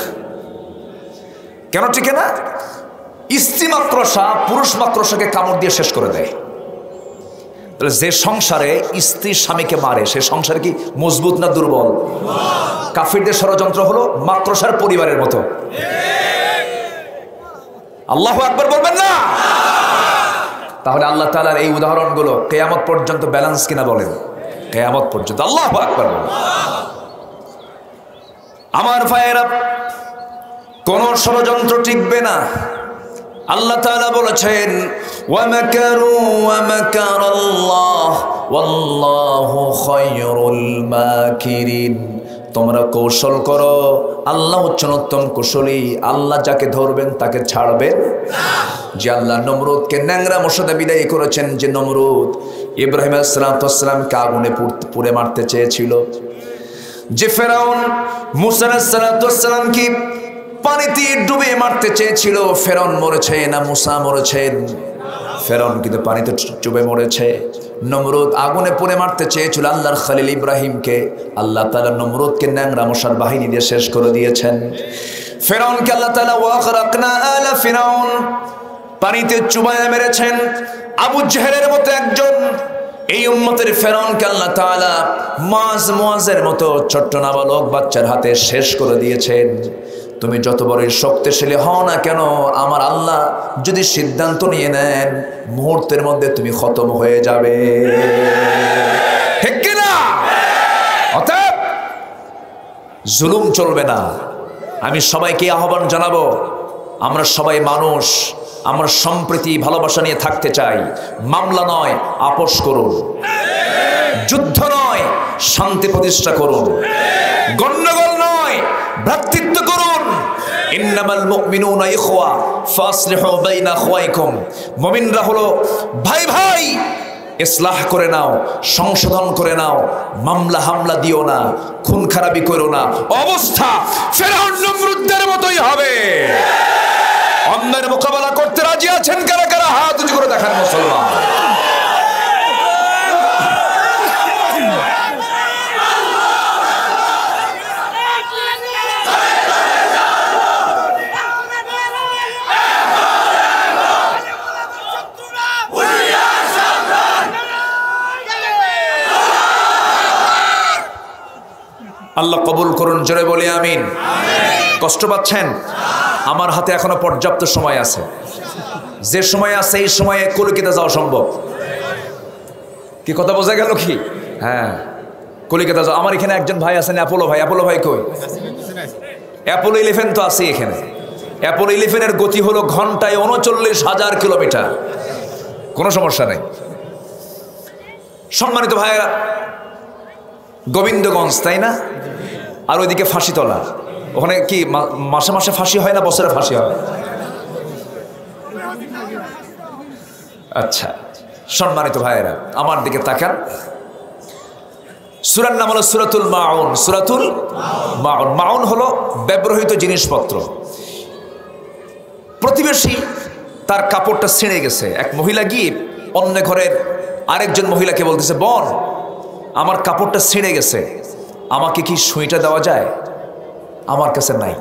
[SPEAKER 1] কেন টিকে না? স্ত্রী মাকড়সা পুরুষ মাকড়সাকে কামড় দিয়ে শেষ করে দেয়। তাহলে যে সংসারে স্ত্রী স্বামীকে মারে, সে সংসার কি মজবুত না দুর্বল? কাফিরদের ষড়যন্ত্র হলো মাকড়সার পরিবারের মতো। আল্লাহু আকবার বলবেন না? তাহলে আল্লাহ তাআলার এই উদাহরণগুলো কিয়ামত পর্যন্ত ব্যালেন্স কিনা বলেন? কিয়ামত পর্যন্ত। আল্লাহু আকবার বলেন। আমার ভাইয়েরা, কোন ষড়যন্ত্র টিকবে না। আল্লাহ তাআলা বলেছেন ওয়া মাকারু ওয়া মাকারাল্লাহ ওয়াল্লাহু খায়রুল মাকিরিন। তোমরা কৌশল করো, আল্লাহ হচ্ছেন উত্তম কুশলী। আল্লাহ যাকে ধরবেন তাকে ছাড়বেন না। যে আল্লাহ নমরুদকে ন্যাংরা মশাতে বিদায় করেছেন, যে নমরুদ ইব্রাহিম আলাইহিস সালামকে আগুনে পুড়ে মারতে চেয়েছিল, যে ফেরাউন মুসা আলাইহিস সালামকে পানিতে ডুবে মারতে চেয়েছিল, ফেরাউন মরেছে না মুসা মরেছেন? ফেরাউন কিন্তু পানিতে ডুবে মরেছে। নমরুদ আগুনে পুড়ে মারতে চেয়েছিল আল্লাহর খলিল ইব্রাহিমকে, আল্লাহ তাআলা নমরুদকে ন্যাংরা মশার বাহিনী দিয়ে শেষ করে দিয়েছেন। ফেরাউনকে আল্লাহ তাআলা ওয়াগরাকনা আলা ফিরাউন পানিতে চুবায় মেরেছেন। আবু জেহেলের মতো একজন এই উম্মতের ফেরাউনকে আল্লাহ তাআলা মুআজের মতো ছোট্ট নাবালক বাচ্চার হাতে শেষ করে দিয়েছেন। তুমি যত বড়ই শক্তিশালী হও না কেন, আমার আল্লাহ যদি সিদ্ধান্ত নিয়ে নেন, মুহূর্তের মধ্যে তুমি খতম হয়ে যাবে। ঠিক কিনা? অতএব জুলুম চলবে না। আমি সবাইকে আহ্বান জানাবো, আমরা সবাই মানুষ, আমরা সম্প্রীতি ভালোবাসা নিয়ে থাকতে চাই। মামলা নয় আপোষ করুন, যুদ্ধ নয় শান্তি প্রতিষ্ঠা করুন, গন্ডগোল নয় ভ্রাতৃত্ব করুন। ইন্নামাল মুমিনুনা ইখওয়া ফাসলিহু বাইনা আখওয়াইকুম। মুমিনরা হলো ভাই ভাই, ইসলাহ করে নাও, সংশোধন করে নাও, মামলা হামলা দিও না, খুন খারাপি করো না। অবস্থা ফেরাউন নমরুদদের মতোই হবে। অন্যের মোকাবেলা করতে রাজি আছেন কারা কারা? হাত উঁচু করে দেখান মুসলমান। আল্লাহ কবুল করুন, জোরে বলি আমিন। কষ্ট পাচ্ছেন? আমার হাতে এখনো পর্যাপ্ত সময় আছে। যে সময় আছে এই সময়ে কলিকাতা যাওয়া সম্ভব। কি কথা বোঝা গেল কি? হ্যাঁ, কলিকাতা যাও। আমার এখানে একজন ভাই আছেন অ্যাপোলো ভাই। অ্যাপোলো ভাই কই? অ্যাপোলো 11 তো আছে এখানে। অ্যাপল 11-এর গতি হলো ঘন্টায় 39,000 কিলোমিটার, কোনো সমস্যা নেই। সম্মানিত ভাইয়েরা, গোবিন্দগঞ্জ, তাই না? আর ওইদিকে ফাঁসিতলা, ওখানে কি মাসে মাসে ফাঁসি হয় না বছরে ফাঁসি হয়? আচ্ছা, সম্মানিত ভাইয়েরা আমার দিকে তাকান। সূরার নাম হলো সূরাতুল মাউন। সূরাতুল মাউন, মাউন হলো ব্যবহৃত জিনিসপত্র। প্রতিবেশী তার কাপড়টা ছিঁড়ে গেছে, এক মহিলা গিয়ে অন্য ঘরের আরেকজন মহিলাকে বলতেছে, বোন আমার কাপড়টা ছিঁড়ে গেছে, আমাকে কি সুইটা দেওয়া যায়? আমার কাছে নাই।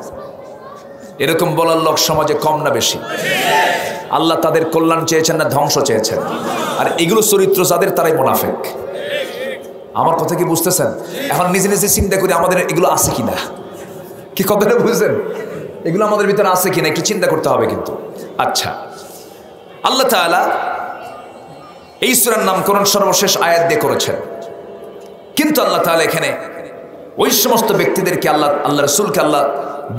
[SPEAKER 1] এরকম বলার লোক সমাজে কম না বেশি? আল্লাহ তাদের কল্যাণ চেয়েছেন না ধ্বংস চেয়েছেন? আর এগুলো চরিত্র যাদের, তারাই মুনাফিক। আমার কথা কি বুঝতেছেন? এখন নিজে নিজে চিন্তা করি আমাদের এগুলো আছে কিনা, কি কথাটা বুঝছেন? এগুলো আমাদের ভিতরে আছে কিনা একটু চিন্তা করতে হবে কিন্তু। আচ্ছা, আল্লাহ তাআলা এই সূরার নামকরণ সর্বশেষ আয়াত দিয়ে করেছেন, কিন্তু আল্লাহ তাআলা এখানে ওই সমস্ত ব্যক্তিদেরকে আল্লাহ রাসূলকে আল্লাহ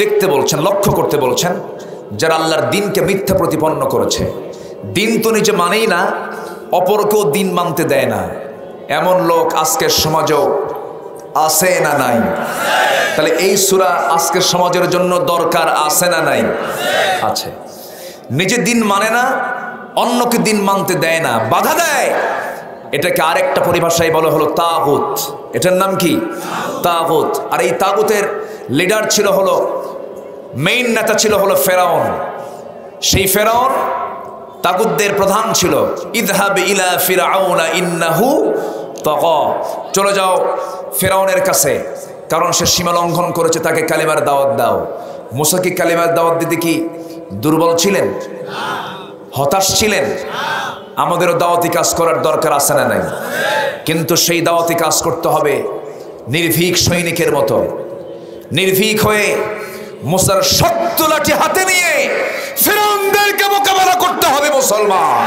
[SPEAKER 1] দেখতে বলছেন, লক্ষ্য করতে বলছেন, যারা আল্লাহর দিনকে মিথ্যা প্রতিপন্ন করেছে। দিন তো নিজে মানেই না, অপরকেও দিন মানতে দেয় না, এমন লোক আজকের সমাজেও আছে না নাই? তাহলে এই সূরা আজকের সমাজের জন্য দরকার আছে না নাই? আছে। নিজে দিন মানে না, অন্যকে দিন মানতে দেয় না, বাধা দেয়। এটাকে আরেকটা পরিভাষায় বলা হলো তাগুত। এটার নাম কি? তাগুত। আর এই তাগুতের লিডার ছিল হলো, মেইন নেতা ছিল হলো ফেরাউন। সেই ফেরাউন তাগুতদের প্রধান ছিল। ইযহাব ইলা ফিরআউনা ইন্নাহু তাগা, চলে যাও ফেরাউনের কাছে, কারণ সে সীমা লঙ্ঘন করেছে, তাকে কালিমার দাওয়াত দাও। মুসা কি কালিমার দাওয়াত দিতে কি দুর্বল ছিলেন? হতাশ ছিলেন? আমাদেরও দাওয়াতি কাজ করার দরকার আছে না নাই? কিন্তু সেই দাওয়াতি কাজ করতে হবে নির্ভীক সৈনিকের মতো। নির্ভীক হয়ে মুসার শক্ত লাঠি হাতে নিয়ে ফিরআউনদেরকে মোকাবেলা করতে হবে মুসলমান।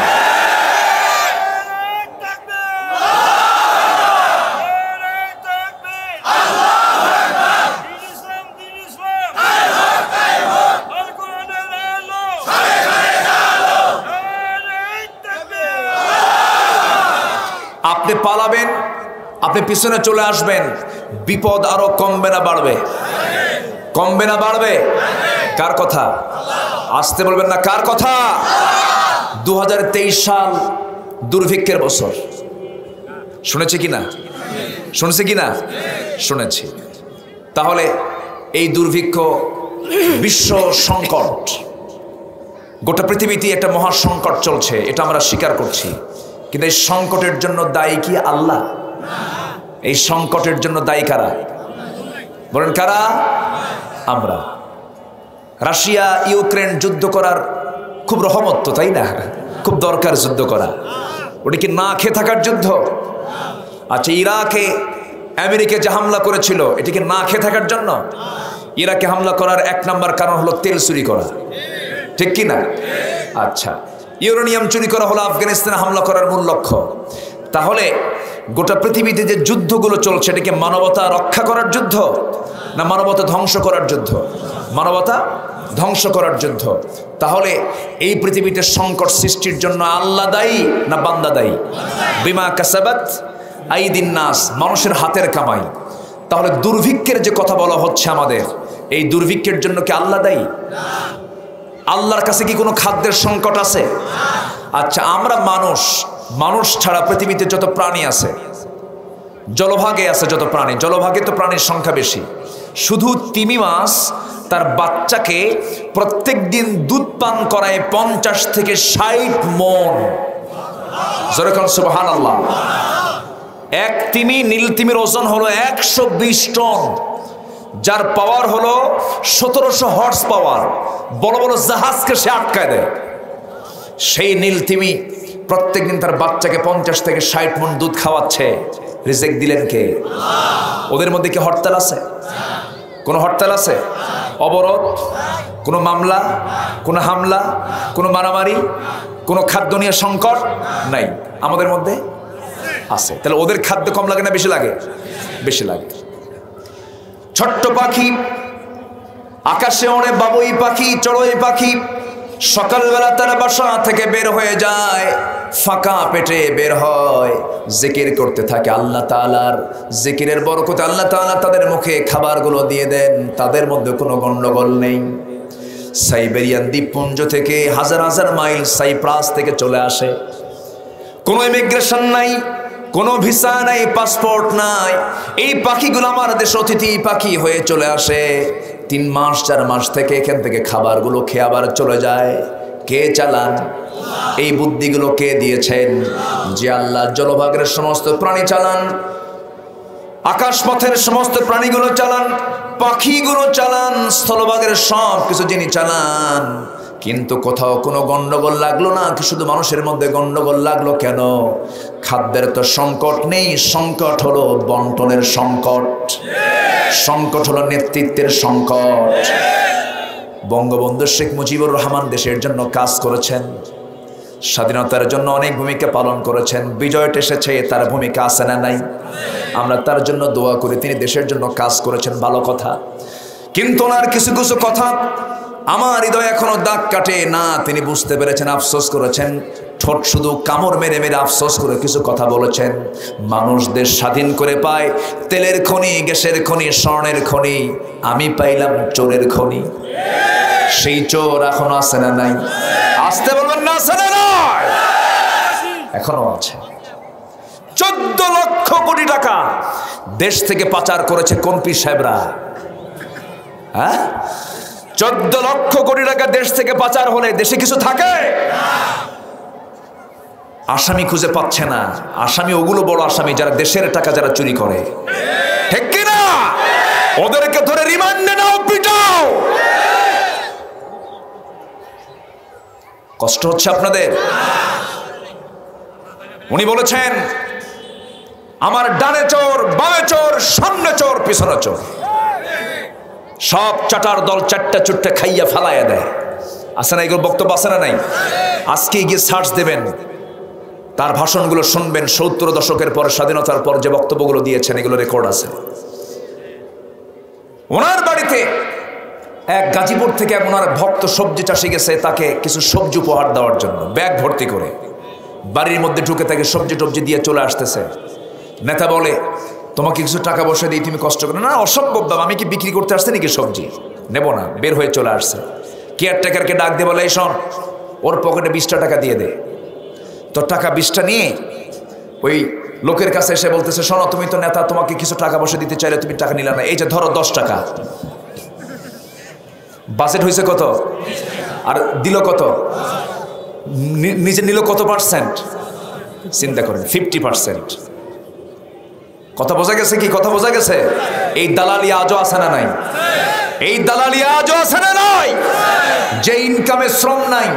[SPEAKER 1] আপনি পালাবেন, আপনি পিছনে চলে আসবেন, বিপদ আরো কমবে না বাড়বে? কমবে না বাড়বে? কার কথা? আসতে বলবেন না, কার কথা? 2023 সাল দুর্ভিক্ষের বছর। শুনেছি কিনা? শুনেছি কিনা? শুনেছি। তাহলে এই দুর্ভিক্ষ বিশ্ব সংকট, গোটা পৃথিবীতে একটা মহা সংকট চলছে, এটা আমরা স্বীকার করছি। কিন্তু এই সংকটের জন্য দায়ী কি আল্লাহ? এই সংকটের জন্য দায়ী কারা? বলেন কারা? আমরা। রাশিয়া ইউক্রেন যুদ্ধ করার খুব রহমত তো, তাই না? খুব দরকার যুদ্ধ করা। ওটা কি না খেয়ে থাকার যুদ্ধ? আচ্ছা, ইরাকে আমেরিকা যে হামলা করেছিল, এটা কি না খেয়ে থাকার জন্য? ইরাকে হামলা করার 1 নম্বর কারণ হলো তেল চুরি করা, ঠিক কি না? আচ্ছা, ইউরেনিয়াম চুরি করা হলো আফগানিস্তানে হামলা করার মূল লক্ষ্য। তাহলে গোটা পৃথিবীতে যে যুদ্ধগুলো চলছে, এটা কি মানবতা রক্ষা করার যুদ্ধ না মানবতা ধ্বংস করার যুদ্ধ? মানবতা ধ্বংস করার যুদ্ধ। তাহলে এই পৃথিবীতে সংকট সৃষ্টির জন্য আল্লাহ দায়ী না বান্দা দায়ী? বিমা কাসাবাত আইদিন নাস, মানুষের হাতের কামাই। তাহলে দুর্ভিক্ষের যে কথা বলা হচ্ছে আমাদের, এই দুর্ভিক্ষের জন্য কি আল্লাহ দায়ী? আল্লাহর কাছে কি কোনো খাদ্যের সংকট আছে? আচ্ছা, আমরা মানুষ ছাড়া পৃথিবীতে যত প্রাণী আছে, জলভাগে আছে যত প্রাণী, জলভাগে তো প্রাণীর সংখ্যা বেশি। শুধু তিমি মাছ তার বাচ্চাকে প্রত্যেক দিন দুধ পান করায় 50 থেকে 60 মণ। যেরকম সুবহানাল্লাহ। এক তিমি, নীল তিমির ওজন হলো 120 টন, যার পাওয়ার হলো 1700 হর্স পাওয়ার। বড় বড় জাহাজকে সে আটকায় দেয়। সেই নীল তিমি প্রত্যেকদিন তার বাচ্চাকে 50 থেকে 60 মণ দুধ খাওয়াচ্ছে। রিজিক দিলেন কে? ওদের মধ্যে কি হরতাল আছে? কোন হরতাল আছে? অবরোধ? কোন মামলা? কোন হামলা? কোন মারামারি? কোন খাদ্য নিয়ে সংকট নাই? আমাদের মধ্যে আছে। তাহলে ওদের খাদ্য কম লাগে না বেশি লাগে? বেশি লাগে। ছোট্ট পাখি আকাশে ওড়ে বাবুই পাখি, চড়ুই পাখি। সকালবেলা তারা বাসা থেকে বের হয়ে যায়, ফাঁকা পেটে বের হয়, জিকির করতে থাকে আল্লাহ তাআলার। জিকিরের বরকতে আল্লাহ তাআলা তাদের মুখে খাবারগুলো দিয়ে দেন, তাদের মধ্যে কোনো গন্ডগোল নেই। সাইবেরিয়ান দ্বীপপুঞ্জ থেকে হাজার হাজার মাইল সাইপ্রাস থেকে চলে আসে, কোনো ইমিগ্রেশন নাই, কোনো ভিসা নাই, পাসপোর্ট নাই। এই পাখিগুলো আমার দেশ অতিথি পাখি হয়ে চলে আসে। 3 মাস 4 মাস থেকে এখান থেকে খাবারগুলো খেয়ে আবার চলে যায়। কে চালান? এই বুদ্ধিগুলো কে দিয়েছেন? যে আল্লাহ জলভাগের সমস্ত প্রাণী চালান, আকাশপথের সমস্ত প্রাণীগুলো চালান, পাখিগুলো চালান, স্থলভাগের সব কিছু যিনি চালান। কিন্তু কোথাও কোনো গন্ডগোল লাগলো না। শুধু মানুষের মধ্যে গন্ডগোল লাগলো কেন? খাদ্যের তো সংকট নেই, সংকট হলো বন্টনের সংকট, সংকট হলো নেতৃত্বের সংকট। বঙ্গবন্ধু শেখ মুজিবুর রহমান দেশের জন্য কাজ করেছেন, স্বাধীনতার জন্য অনেক ভূমিকা পালন করেছেন। বিজয় এসেছে, তার ভূমিকা আছে না নাই? আমরা তার জন্য দোয়া করি, তিনি দেশের জন্য কাজ করেছেন, ভালো কথা। কিন্তু ওনার কিছু কিছু কথা আমার হৃদয় এখনো দাগ কাটে না। তিনি বুঝতে পেরেছেন, আফসোস করেছেন, ঠোঁট শুধু কামড় মেরে মেরে আফসোস করে কিছু কথা বলেছেন। মানুষ দেশ স্বাধীন করে পায় তেলের খনি, গ্যাসের খনি, স্বর্ণের খনি, আমি পাইলাম চোরের খনি। সেই চোর এখনো আছে না নাই? আসতে বলবেন না, আছে না নয়? এখনো আছে। 14 লক্ষ কোটি টাকা দেশ থেকে পাচার করেছে কোন পীর সাহেবরা? হ্যাঁ, 14 লক্ষ কোটি টাকা দেশ থেকে পাচার হলে দেশে কিছু থাকে? আসামি খুঁজে পাচ্ছে না। আসামি ওগুলো বড় আসামি যারা দেশের টাকা যারা চুরি করে, ঠিক কিনা? ওদেরকে ধরে রিমান্ডে নাও, পিটাও। কষ্ট হচ্ছে আপনাদের? উনি বলেছেন, আমার ডানে চোর, বামে চোর, সামনে চোর, পিছনে চোর, সব চাটার দল 4টা চুট্টা খাইয়া ফালাইয়া দেয়। আছে না এগুলো? বক্তব্য আছে না নাই? আজকে গিয়ে সার্চ দেবেন, তার ভাষণগুলো শুনবেন। 70 দশকের পরে, স্বাধীনতার পর যে বক্তব্যগুলো দিয়েছেন, এগুলো রেকর্ড আছে। ওনার বাড়িতে এক গাজীপুর থেকে ওনার ভক্ত সবজি চাষি গেছে তাকে কিছু সবজি উপহার দেওয়ার জন্য, ব্যাগ ভর্তি করে। বাড়ির মধ্যে ঢুকে তাকে সবজি টবজি দিয়ে চলে আসতেছে। নেতা বলে, তোমাকে কিছু টাকা বসে দিই, তুমি কষ্ট করে। না, অসম্ভব দাম, আমি কি বিক্রি করতে আসতে নাকি সবজি? নেব না। বের হয়ে চলে আসছে। কেয়ারটেকারকে ডাক দিয়ে বলে, এই শোন, ওর পকেটে 20টা টাকা দিয়ে দে। তো টাকা 20টা নিয়ে ওই লোকের কাছে এসে বলতেছে, শোনো, তুমি তো নেতা, তোমাকে কিছু টাকা বসে দিতে চাইলে তুমি টাকা নিলা না, এই যে ধরো 10 টাকা। বাজেট হয়েছে কত? আর দিল কত? নিজে নিল কত পার্সেন্ট? চিন্তা করেন, 50%। কথা বোঝা গেছে কি? কথা বোঝা গেছে? এই দালালি আজও আছে না নাই? এই দালালি আজও আছে না নাই? যে ইনকামে শ্রম নাই,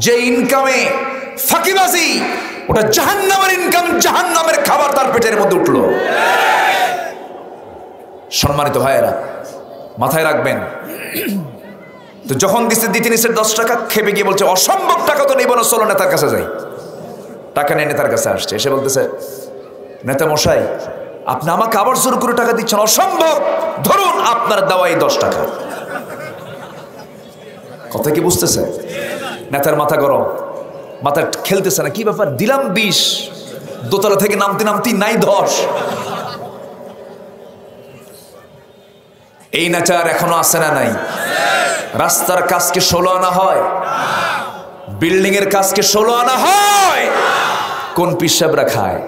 [SPEAKER 1] যে ইনকামে ফাঁকিবাজি, ওটা জাহান্নামের ইনকাম, জাহান্নামের খাবার তার পেটের মধ্যে উঠলো। সম্মানিত ভাইয়েরা, মাথায় রাখবেন। তো যখন দিতে নিচ্ছে 10 টাকা, খেপে গিয়ে বলছে, অসম্ভব, টাকা তো নেব না, চলো নেতার কাছে যাই। টাকা নিয়ে নেতার কাছে আসছে, এসে বলতেছে, নেতা মশাই, আপনি আমাকে আবার জোর করে টাকা দিচ্ছেন, অসম্ভব, ধরুন আপনার দেওয়া এই 10 টাকা। কথা কি বুঝতেছে? নেতার মাথা গরম, মাথা খেলতেছে না। কি ব্যাপার? দিলাম 20, দোতলা থেকে নামতে নামতে নাই 10। এই নাচার এখনো আছে না নাই? রাস্তার কাজকে 16 আনা হয়, বিল্ডিং এর কাজকে 16 আনা হয়। কোন পিসাবরা খায়?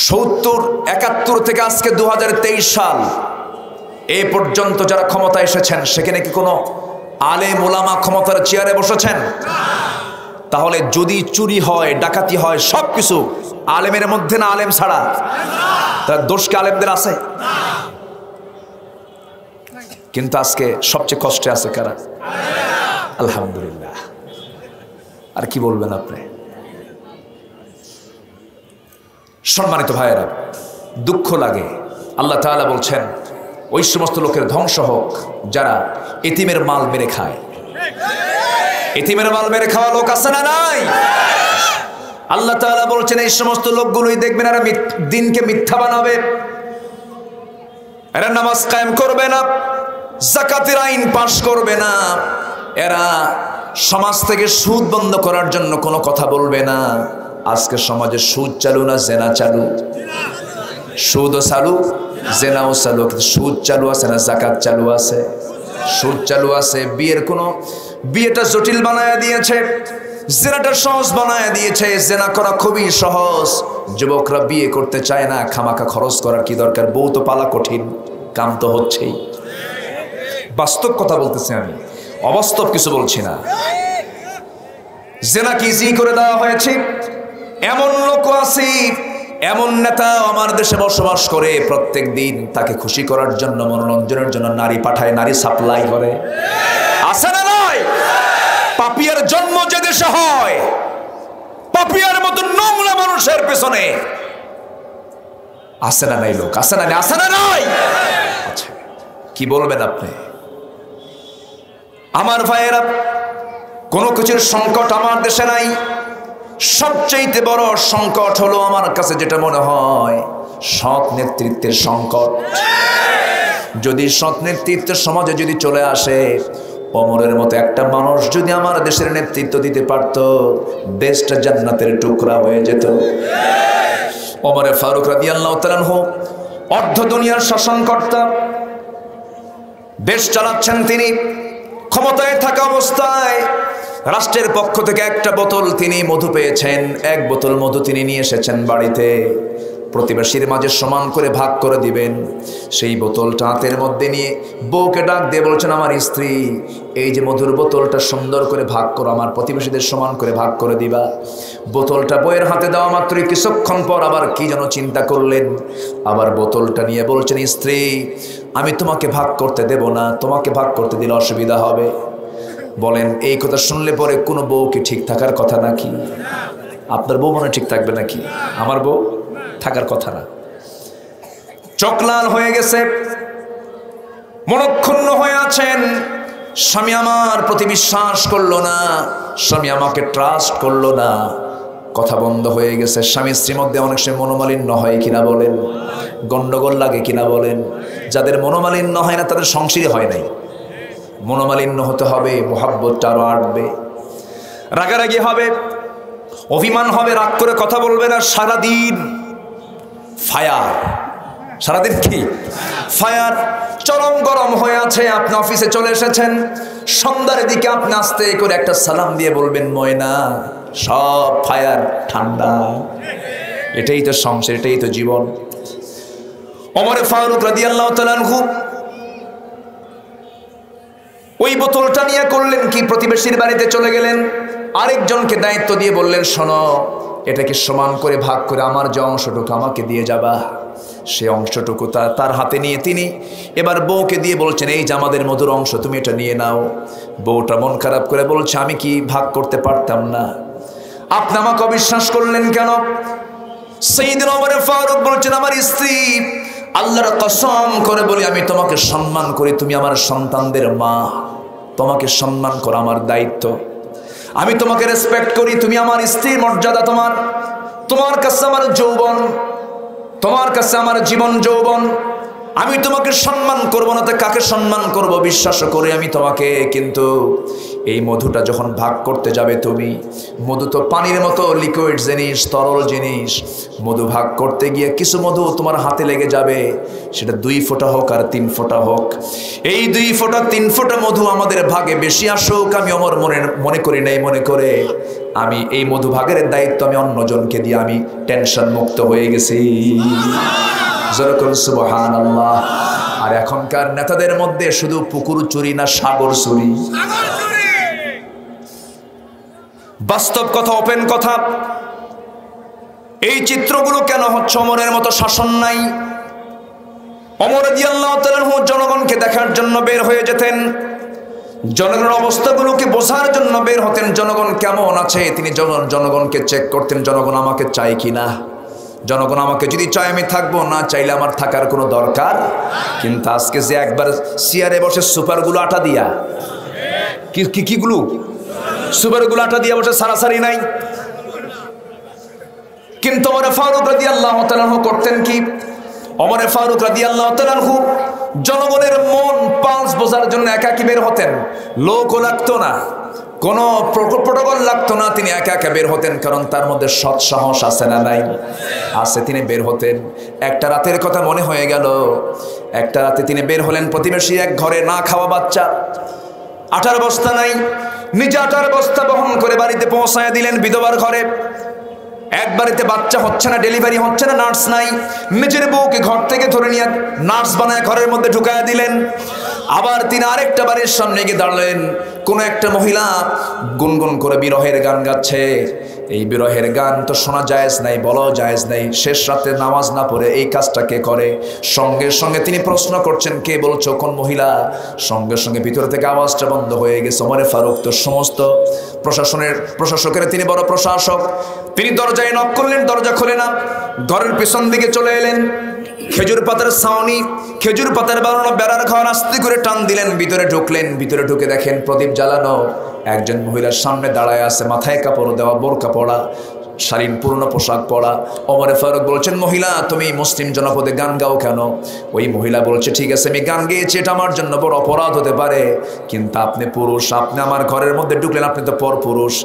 [SPEAKER 1] 70, 71 থেকে আজকে 2023 সাল এ পর্যন্ত যারা ক্ষমতা এসেছেন, সেখানে কি কোনো আলেম ওলামা ক্ষমতার চেয়ারে বসেছেন? তাহলে যদি চুরি হয়, ডাকাতি হয়, সবকিছু আলেমের মধ্যে না আলেম ছাড়া? তার দোষ কি আলেমদের আছে? কিন্তু আজকে সবচেয়ে কষ্টে আছে কারা? আলহামদুলিল্লাহ। আর কি বলবেন আপনি? সম্মানিত ভাইয়েরা, দুঃখ লাগে। আল্লাহ তাআলা বলছেন, ওই সমস্ত লোকের ধ্বংস হোক যারা এতিমের মাল মেরে খায়। এতিমের মাল মেরে খাওয়া লোক আছে না নাই? আল্লাহ তাআলা বলছেন, এই সমস্ত লোকগুলোই দেখবেন আর দিনকে মিথ্যা বানাবে, এরা নামাজ কায়েম করবে না, যাকাতের আইন পাশ করবে না, এরা সমাজ থেকে সুদ বন্ধ করার জন্য কোনো কথা বলবে না। আজকে সমাজে সুদ চালু না জেনা চালু? সুদও চালু, জেনাও চালু, কিন্তু সুদ চালু আছে না যাকাত চালু আছে? সুদ চালু আছে। বিয়েটা জটিল বানায় দিয়েছে, জেনাটা সহজ বানায় দিয়েছে। জেনা করা খুবই সহজ, যুবকরা বিয়ে করতে চায় না। খামাখা খরচ করার কি দরকার? বউ তো পালা কঠিন, কাম তো হচ্ছেই। বাস্তব কথা বলতেছি আমি, অবাস্তব কিছু বলছি না। জেনা কি ইজি করে দেওয়া হয়েছে? এমন লোক আছে, এমন নেতা আমার দেশে বসবাস করে, প্রত্যেক দিন তাকে খুশি করার জন্য, মনোরঞ্জনের জন্য নারী পাঠায়, নারী সাপ্লাই করে। আছে না নয়? পাপিয়ার জন্ম যে দেশে হয়, পাপিয়ার মতো নোংরা মানুষের পেছনে আছে না নাই লোক? আছে না? আছে না নাই? আচ্ছা, কি বলবেন আপনি? আমার ভাইয়েরা, কোনো কিছুর সংকট আমার দেশে নাই। সবচেয়ে বড় সংকট হলো আমার কাছে যেটা মনে হয়, সৎ নেতৃত্বের সংকট। যদি সৎ নেতৃত্বের সমাজে যদি চলে আসে, ওমরের মতো একটা মানুষ যদি আমার দেশের নেতৃত্ব দিতে পারত, দেশটা জান্নাতের টুকরা হয়ে যেত। ওমরে ফারুক রাদিয়াল্লাহু তাআলা আনহু অর্ধ দুনিয়ার শাসনকর্তা, দেশ চালাচ্ছেন তিনি। ক্ষমতায় থাকা অবস্থায় রাষ্ট্রের পক্ষ থেকে একটা বোতল তিনি মধু পেয়েছেন, এক বোতল মধু তিনি নিয়ে এসেছেন বাড়িতে, প্রতিবেশীর মাঝে সমান করে ভাগ করে দিবেন। সেই বোতলটা হাতের মধ্যে নিয়ে বউকে ডাক দিয়ে বলছেন, আমার স্ত্রী, এই যে মধুর বোতলটা সুন্দর করে ভাগ করো, আমার প্রতিবেশীদের সমান করে ভাগ করে দিবা। বোতলটা বউয়ের হাতে দেওয়া মাত্রই কিছুক্ষণ পর আবার কি যেন চিন্তা করলেন, আবার বোতলটা নিয়ে বলছেন, স্ত্রী, আমি তোমাকে ভাগ করতে দেব না, তোমাকে ভাগ করতে দিলে অসুবিধা হবে। বলেন, এই কথা শুনলে পরে কোনো বউ কি ঠিক থাকার কথা নাকি? আপনার বউ মনে ঠিক থাকবে নাকি? আমার বউ থাকার কথা না। চোখ লাল হয়ে গেছে, মনক্ষুণ্ণ হয়ে আছেন। স্বামী আমার প্রতি বিশ্বাস করলো না, স্বামী আমাকে ট্রাস্ট করলো না, কথা বন্ধ হয়ে গেছে। স্বামী স্ত্রীর মধ্যে অনেক সময় মনোমালিন্য হয় কিনা বলেন? গন্ডগোল লাগে কিনা বলেন? যাদের মনোমালিন্য হয় না তাদের সংসারই হয় নাই। মনোমালিন্য হতে হবে, মোহাব্বতটা আরো আটবে, রাগারাগি হবে, অভিমান হবে, রাগ করে কথা বলবে না। সারাদিন ফায়ার, সারাদিন কি ফায়ার, চরম গরম হয়ে আছে। আপনি অফিসে চলে এসেছেন, সন্ধ্যার দিকে আপনি আস্তে করে একটা সালাম দিয়ে বলবেন, ময়না, সব ফায়ার ঠান্ডা। এটাই তো সংসার, এটাই তো জীবন। ওমর ফারুক রাদিয়াল্লাহু তাআলা আনহু ওই বোতলটা নিয়ে করলেন কি, প্রতিবেশীর বাড়িতে চলে গেলেন, আরেকজনকে দায়িত্ব দিয়ে বললেন, শোনো, এটাকে সমান করে ভাগ করে আমার যে অংশটুকু আমাকে দিয়ে যাবা। সে অংশটুকু তার হাতে নিয়ে তিনি এবার বউকে দিয়ে বলছেন, এই যে আমাদের মধুর অংশ, তুমি এটা নিয়ে নাও। বউটা মন খারাপ করে বলছে, আমি কি ভাগ করতে পারতাম না? আপনি আমাকে অবিশ্বাস করলেন কেন? সাইয়েদনা ওমর ফারুক বলছেন, আমার স্ত্রী, আল্লাহর কসম করে বলি, আমি তোমাকে সম্মান করি, তুমি আমার সন্তানদের মা, তোমাকে সম্মান করা আমার দায়িত্ব। আমি তোমাকে রেসপেক্ট করি, তুমি আমার স্ত্রীর মর্যাদা। তোমার কাছে আমার যৌবন, তোমার কাছে আমার জীবন যৌবন। আমি তোমাকে সম্মান করব না তো কাকে সম্মান করব? বিশ্বাস করে আমি তোমাকে। কিন্তু এই মধুটা যখন ভাগ করতে যাবে তুমি, মধু তো পানির মতো লিকুইড জিনিস, তরল জিনিস। মধু ভাগ করতে গিয়ে কিছু মধু তোমার হাতে লেগে যাবে, সেটা 2 ফোঁটা হোক আর 3 ফোঁটা হোক। এই 2 ফোঁটা 3 ফোঁটা মধু আমাদের ভাগে বেশি আসুক, আমি ওমর মনে করি নাই, মনে করে আমি এই মধু ভাগের দায়িত্ব আমি অন্যজনকে দিয়ে আমি টেনশন মুক্ত হয়ে গেছি। সুবহানাল্লাহ। আর এখনকার নেতাদের মধ্যে শুধু পুকুর চুরি না, সাগর চুরি। বাস্তব কথা, ওপেন কথা। এই চিত্রগুলো কেন হচ্ছে? ওমরের মতো শাসন নাই। ওমর রাদিয়াল্লাহু তাআলা আনহু জনগণকে দেখার জন্য বের হয়ে যেতেন, জনগণের অবস্থাগুলোকে বোঝার জন্য বের হতেন। জনগণ কেমন আছে তিনি জনগণকে চেক করতেন, জনগণ আমাকে চায় কিনা। জনগণ আমাকে যদি চায় আমি থাকবো, না চাইলে আমার থাকার কোনো দরকার। কিন্তু আজকে যে একবার চেয়ারে বসে সুপারগুলো আটা দিয়া, কিগুলো সুপারগুলো আটা দিয়া বসে, সারাসারি নাই। কিন্তু ওমর ফারুক রাদিয়াল্লাহু তাআলা করতেন কি? ওমরে ফারুক রাদিয়াল্লাহু তাআলা আনহু জনগণের মন পালস বোঝার জন্য একাকী বের হতেন, লোকও লাগতো না, কোনো প্রটোকল লাগতো না, তিনি একা একা বের হতেন, কারণ তার মধ্যে সৎ সাহস আছে না নাই? আছে। তিনি বের হতেন। একটা রাতের কথা মনে হয়ে গেল, একটা রাতে তিনি বের হলেন, প্রতিবেশী এক ঘরে না খাওয়া বাচ্চা, আটার বস্তা নাই, নিজে আটার বস্তা বহন করে বাড়িতে পৌঁছায় দিলেন বিধবার ঘরে। এক বাড়িতে বাচ্চা হচ্ছে না, ডেলিভারি হচ্ছে না, নার্স নাই, নিজের বউকে ঘর থেকে ধরে নিয়ে নার্স বানায় ঘরের মধ্যে ঢুকায় দিলেন। আবার তিনি আরেকটা বাড়ির সামনে গিয়ে দাঁড়ালেন, কোন একটা মহিলা গুনগুন করে বিরহের গান গাচ্ছে। এই বিরহের গান তো শোনা জায়েজ নাই, বলাও জায়েজ নাই। শেষ রাতে নামাজ না পড়ে এই কাজটা কে করে? সঙ্গে সঙ্গে তিনি প্রশ্ন করছেন, কে বলছো, কোন মহিলা? সঙ্গে সঙ্গে ভিতর থেকে আওয়াজটা বন্ধ হয়ে গেছে। ওমরে ফারুক তো সমস্ত প্রশাসকের তিনি বড় প্রশাসক, তিনি দরজায় নক করলেন, দরজা খোলে না। ঘরের পেছন দিকে চলে এলেন, খেজুর পাতার ছাউনি, খেজুর পাতার বানানো বেড়ার ঘর আস্তে করে টান দিলেন, ভিতরে ঢুকলেন। ভিতরে ঢুকে দেখেন প্রদীপ জ্বালানো, একজন মহিলার সামনে দাঁড়ায় আছে, মাথায় কাপড় দেওয়া, বোরকা পড়া, শালীন পূর্ণ পোশাক পরা। ওমরে ফারুক বলছেন, মহিলা তুমি মুসলিম জনপদে গান গাও কেন? ওই মহিলা বলছে, ঠিক আছে আমি গান গেয়েছি, এটা আমার জন্য বড় অপরাধ হতে পারে, কিন্তু আপনি পুরুষ, আপনি আমার ঘরের মধ্যে ঢুকলেন, আপনি তো পর পুরুষ,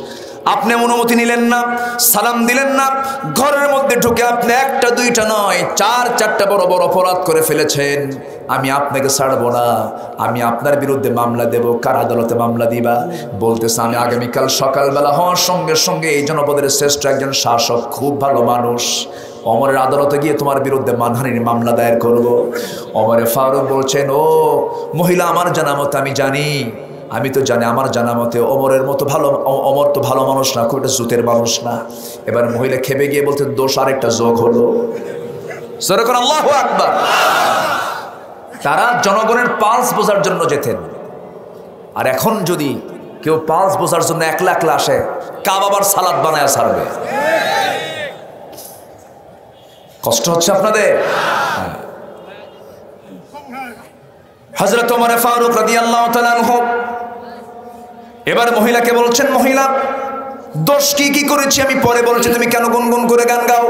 [SPEAKER 1] আপনি অনুমতি নিলেন না, সালাম দিলেন না, ঘরের মধ্যে ঢুকে আপনি একটা দুইটা নয় চারটা বড় বড় অপরাধ করে ফেলেছেন। আমি আপনাকে ছাড়বো না, আমি আপনার বিরুদ্ধে মামলা দেব। কার আদালতে মামলা দিবা? বলতেছে, আমি আগামীকাল সকালবেলা হওয়ার সঙ্গে সঙ্গে এই জনপদের শ্রেষ্ঠ একজন শাসক, খুব ভালো মানুষ, ওমরের আদালতে গিয়ে তোমার বিরুদ্ধে মানহানির মামলা দায়ের করব। ওমরে ফারুক বলছেন, ও মহিলা, আমার জানা মতে আমি জানি, আমি তো জানি, আমার জানা মতে ওমরের মতো ভালো, ওমর তো ভালো মানুষ না, খুব একটা জুতের মানুষ না। এবার মহিলা খেপে গিয়ে বলতে, দোষ আরেকটা যোগ হলো। যেরকম আল্লাহু আকবার। তারা জনগণের পালস বোঝার জন্য যেতেন, আর এখন যদি কেউ পালস বোঝার জন্য একলা একলা আসে, কাবাবার সালাদ বানায় ছাড়বে। কষ্ট হচ্ছে আপনাদের? হযরত ওমর ফারুক রাদিয়াল্লাহু তাআলা আনহু এবার মহিলাকে বলছেন, মহিলা দোষ কি করেছি আমি পরে বলছি, তুমি কেন গুনগুন করে গান গাও?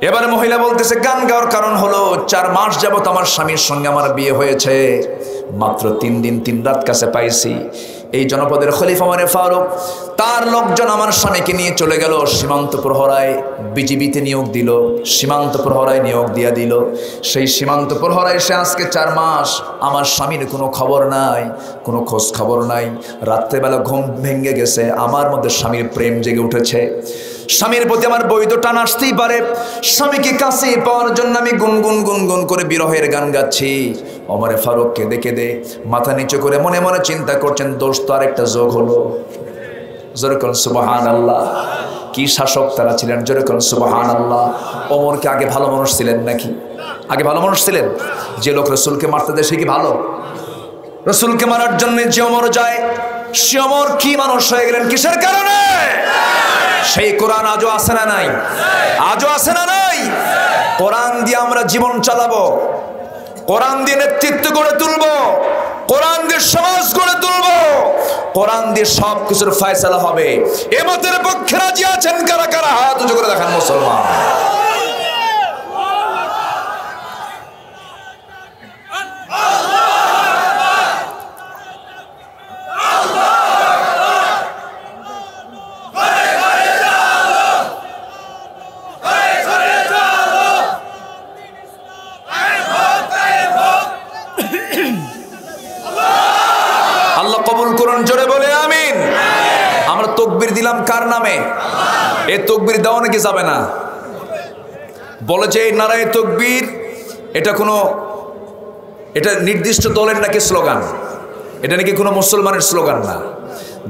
[SPEAKER 1] এবার মহিলা বলতেছে, গান গাওয়ার কারণ হলো 4 মাস যাবত আমার স্বামীর সঙ্গে আমার বিয়ে হয়েছে, মাত্র 3 দিন 3 রাত কাছে পাইছি। এই জনপদের খলিফা ওমর ফারুক তার লোকজন আমার স্বামীকে নিয়ে চলে গেল সীমান্ত প্রহরায়, বিজিবিতে নিয়োগ দিল, সীমান্ত প্রহরায় নিয়োগ দিয়া দিল। সেই সীমান্ত প্রহরায় সে আজকে 4 মাস, আমার স্বামীর কোনো খবর নাই, কোনো খোঁজ খবর নাই। রাত্রেবেলা ঘুম ভেঙে গেছে, আমার মধ্যে স্বামীর প্রেম জেগে উঠেছে, স্বামীর প্রতি আমার বৈধ টান আসতেই পারে, স্বামীকে কাছে পাওয়ার জন্য আমি গুনগুন গুনগুন করে বিরহের গান গাচ্ছি। ওমরে ফারুক কেঁদে কেঁদে মাথা নিচু করে মনে মনে চিন্তা করছেন, দোষ তো আরেকটা যোগ হলো। যেরকম সুবহানাল্লাহ। কি শাসক তারা ছিলেন, যেরকম সুবহানাল্লাহ। ওমর কি আগে ভালো মানুষ ছিলেন নাকি? আগে ভালো মানুষ ছিলেন? যে লোক রসুলকে মারতে দেয় সে কি ভালো? রসুলকে মারার জন্য যে ওমর যায়, সে ওমর কি মানুষ হয়ে গেলেন? কিসের কারণে? সেই কোরআন আজও আছে না নাই? আজও আছে না নাই? কোরআন দিয়ে আমরা জীবন চালাবো, কোরআন দিয়ে নেতৃত্ব গড়ে তুলবো, কোরআন দিয়ে সমাজ গড়ে তুলবো, কোরআন দিয়ে সব কিছুর ফয়সালা হবে। এ মতের পক্ষে রাজি আছেন কারা কারা? হাত উঁচু করে দেখান মুসলমান। দিলাম কার নামে? এই তকবীর দেওয়া নাকি যাবে না? বলেছে এই নারায়ে তকবীর এটা নির্দিষ্ট দলের নাকি স্লোগান, এটা নাকি কোনো মুসলমানের স্লোগান না।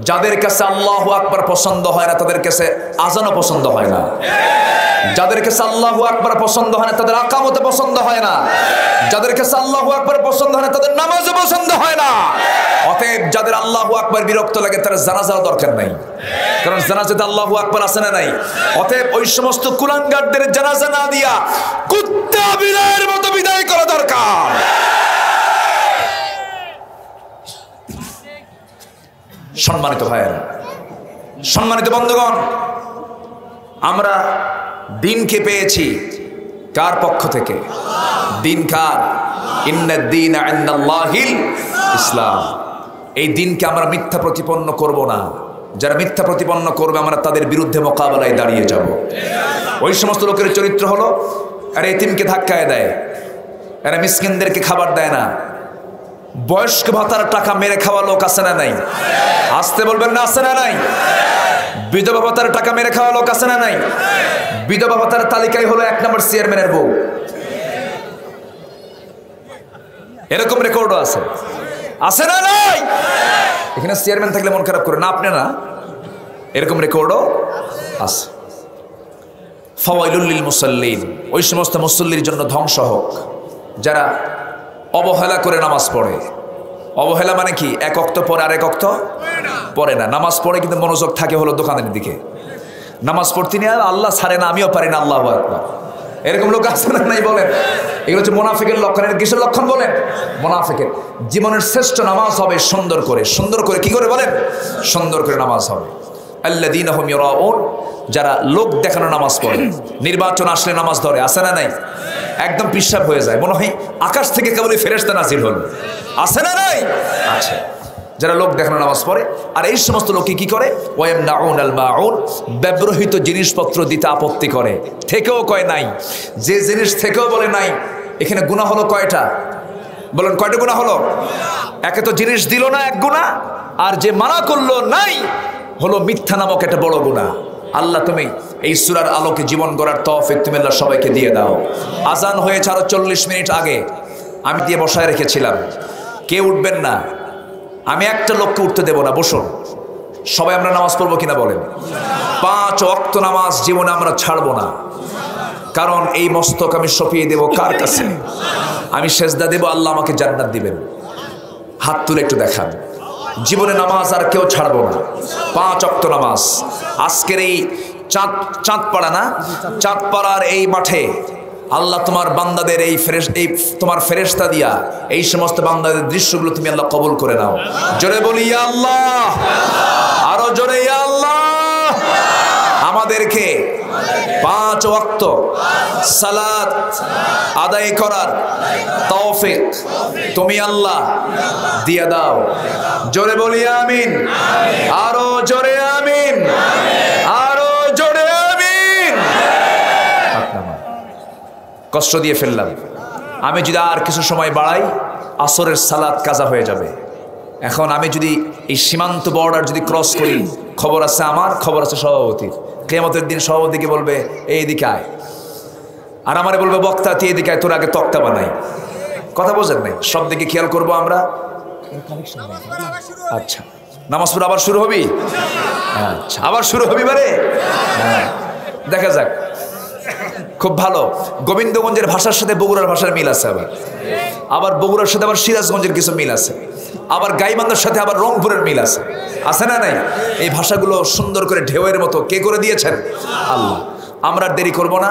[SPEAKER 1] যাদের কাছে আল্লাহু আকবার পছন্দ হয় না তাদের কাছে আজানও পছন্দ হয় না, যাদের কাছে আল্লাহু আকবার পছন্দ হয় না তাদের আকামতে পছন্দ হয় না, যাদের কাছে আল্লাহু আকবার পছন্দ হয় না তাদের নামাজও পছন্দ হয় না। অতএব যাদের আল্লাহু আকবার বিরক্ত লাগে তার জানাজার দরকার নাই, কারণ জানাজাতে আল্লাহু আকবার আছে না নাই? অতএব ওই সমস্ত কুলাঙ্গারদের জানাজা না দিয়া কুত্তা বিদায়ের মতো বিদায় করা দরকার। সম্মানিত ভাইয়েরা, সম্মানিত বন্ধুগণ, আমরা দিনকে পেয়েছি, কার পক্ষ থেকে? দিন কার? ইন্নাদ দীনা ইনদাল্লাহিল ইসলাম। এই দিনকে আমরা মিথ্যা প্রতিপন্ন করব না। যারা মিথ্যা প্রতিপন্ন করবে আমরা তাদের বিরুদ্ধে মোকাবেলায় দাঁড়িয়ে যাব। ওই সমস্ত লোকের চরিত্র হলো, এরা এতিমকে ধাক্কায় দেয়, এরা মিসকিনদেরকে খাবার দেয় না, বয়স্ক ভাতার টাকা মেরে খাওয়া লোক আছে না নাই? আসতে বলবেন না, আছে না নাই? বিধবা ভাতার টাকা মেরে খাওয়া লোক আছে না নাই? বিধবা ভাতার তালিকায় হলো 1 নম্বর চেয়ারম্যানের বউ। এরকম রেকর্ডও আছে, আছে না নাই? এখানে চেয়ারম্যান থাকলে মন খারাপ করে না আপনি না, এরকম রেকর্ডও আছে। ফাওয়াইলুল লিল মুসাল্লিন, ওই সমস্ত মুসল্লির জন্য ধ্বংস হোক যারা অবহেলা করে নামাজ পড়ে। অবহেলা মানে কি? 1 ওয়াক্ত পরে আর 1 ওয়াক্ত পড়ে না। নামাজ পড়ে কিন্তু মনোযোগ থাকে হলো দোকানের দিকে। নামাজ পড়তে নিয়ে আল্লাহ ছাড়ে না, আমিও পারি না, আল্লাহু আকবার। এরকম লোক আছে না নাই বলেন? এগুলো হচ্ছে মুনাফিকের লক্ষণ। এর কিসের লক্ষণ বলেন? মুনাফিকের। জীবনের শ্রেষ্ঠ নামাজ হবে সুন্দর করে। সুন্দর করে কি করে বলেন? সুন্দর করে নামাজ হবে। আল্লাযীনা হুম ইউরাউন, যারা লোক দেখানো নামাজ পড়ে। নির্বাচন আসলে নামাজ ধরে, আছে না নাই? একদম পিশাব হয়ে যায়, মনে হয় আকাশ থেকে কেবলই ফেরেশতা নাজিল হলো, আছে না নাই? আচ্ছা, যারা লোক দেখানো নামাজ পড়ে। আর এই সমস্ত লোকে কি করে? ওয়ায়ামনাউনাল মাউন, ব্যবহৃত জিনিসপত্র দিতে আপত্তি করে, থেকেও কয় নাই। যে জিনিস থেকেও বলে নাই। এখানে গুনাহ হলো কয়টা? বলেন কয়টা গুনাহ হলো? একে তো জিনিস দিল না, 1 গুনাহ, আর যে মানা করলো নাই হলো মিথ্যা নামক একটা বড় গুনাহ। আল্লাহ তুমি এই সূরার আলোকে জীবন গড়ার তৌফিক তুমি আল্লাহ সবাইকে দিয়ে দাও। আজান হয়েছে আরো 40 মিনিট আগে, আমি দিয়ে বসায় রেখেছিলাম, কেউ উঠবেন না, আমি একটা লোককে উঠতে দেব না, বসুন। সবাই আমরা নামাজ পড়বো কিনা বলেন? 5 ওয়াক্ত নামাজ জীবনে আমরা ছাড়বো না, কারণ এই মস্তক আমি সঁপিয়ে দেব কার কাছে? আমি সেজদা দেব, আল্লাহ আমাকে জান্নাত দিবেন। হাত তুলে একটু দেখান। জীবনে নামাজ আর কেউ ছাড়বো না, 5 ওয়াক্ত নামাজ। আজকের এই চাঁদপাড়া না, চাঁদপাড়ার এই মাঠে আল্লাহ তোমার বান্দাদের এই তোমার ফেরেশতা দিয়া এই সমস্ত বান্দাদের দৃশ্যগুলো তুমি আল্লাহ কবুল করে নাও। জোরে বলি ইয়া আল্লাহ, আরো জোরে ইয়া আল্লাহ। আমাদেরকে 5 ওয়াক্ত সালাত আদায় করার তৌফিক তুমি আল্লাহ দিয়ে দাও। জোরে বলি আমিন, আরো জোরে আমিন, আরো জোরে আমিন। কষ্ট দিয়ে ফেললাম। আমি যদি আর কিছু সময় বাড়াই আসরের সালাত কাজা হয়ে যাবে। এখন আমি যদি এই সীমান্ত বর্ডার যদি ক্রস করি, খবর আছে আমার, খবর আছে সভাপতির। কিয়ামতের দিন সভাপতিকে বলবে এইদিকে আয়, আর আমারে বলবে বক্তা তুই এদিকে আয়, তোর আগে তক্তা বানাই। কথা বোঝেন নাই? সব দিকে খেয়াল করবো আমরা। আচ্ছা, নামাজ পড়া আবার শুরু হবি? আচ্ছা, আবার শুরু হবি বারে? দেখা যাক। খুব ভালো। গোবিন্দগঞ্জের ভাষার সাথে বগুড়ার ভাষার মিল আছে, আবার বগুড়ার সাথে আবার সিরাজগঞ্জের কিছু মিল আছে, আবার গাইবান্ধার সাথে আবার রংপুরের মিল আছে, আছে না নাই? এই ভাষাগুলো সুন্দর করে ঢেউয়ের মতো কে করে দিয়েছেন? আল্লাহ। আমরা দেরি করব না,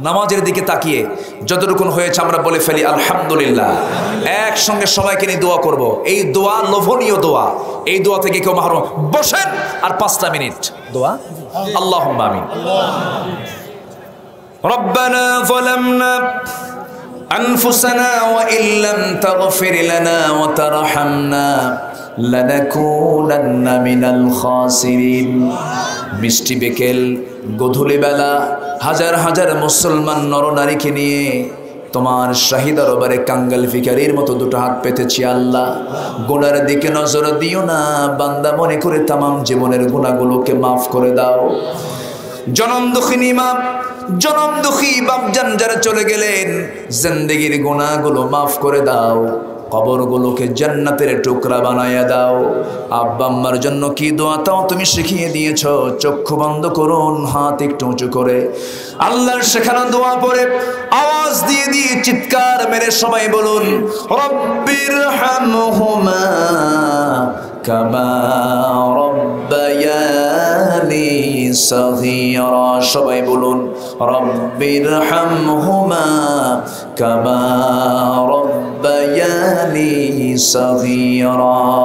[SPEAKER 1] নামাজের দিকে তাকিয়ে যতটুকু হয়েছে আমরা বলে ফেলি আলহামদুলিল্লাহ। একসঙ্গে সবাইকে নিয়ে দোয়া করব। এই দোয়া লোভনীয় দোয়া, এই দোয়া থেকে কেউ মাহরুম। বসেন আর 5টা মিনিট দোয়া। আল্লাহুম্মা আমিন। ربنا ظلمنا أنفسنا وإن لم تغفر لنا وترحمنا لنكونن من الخاسرين। মিষ্টি বিকেল, গধূলি বেলা হাজার হাজার মুসলমান নরনারীকে নিয়ে তোমার শাহী দরবারে কাঙ্গাল ভিখারির মতো 2টো হাত পেতেছি। আল্লাহ, গুনার দিকে নজর দিও না, বান্দা মনে করে তামাম জীবনের গুনাহগুলোকে মাফ করে দাও। জনম দুঃখিনী মা, জনম দুঃখী বাপজান যারা চলে গেলেন, জিন্দেগির গুনাহগুলো মাফ করে দাও, কবরগুলোকে জান্নাতের টুকরা বানায়া দাও। আব্বা আম্মার জন্য কি দোয়া তাও তুমি শিখিয়ে দিয়েছো। চক্ষু বন্ধ করুন, হাত একটু উঁচু করে আল্লাহর শেখানো দোয়া পড়ে আওয়াজ দিয়ে দিয়ে চিৎকার মেরে সবাই বলুন রব্বির হামহুমা কামা রব্বায়ানি সগীরা। সবাই বলুন রব্বির হামহুমা কামা রব্বায়ানি সগীরা।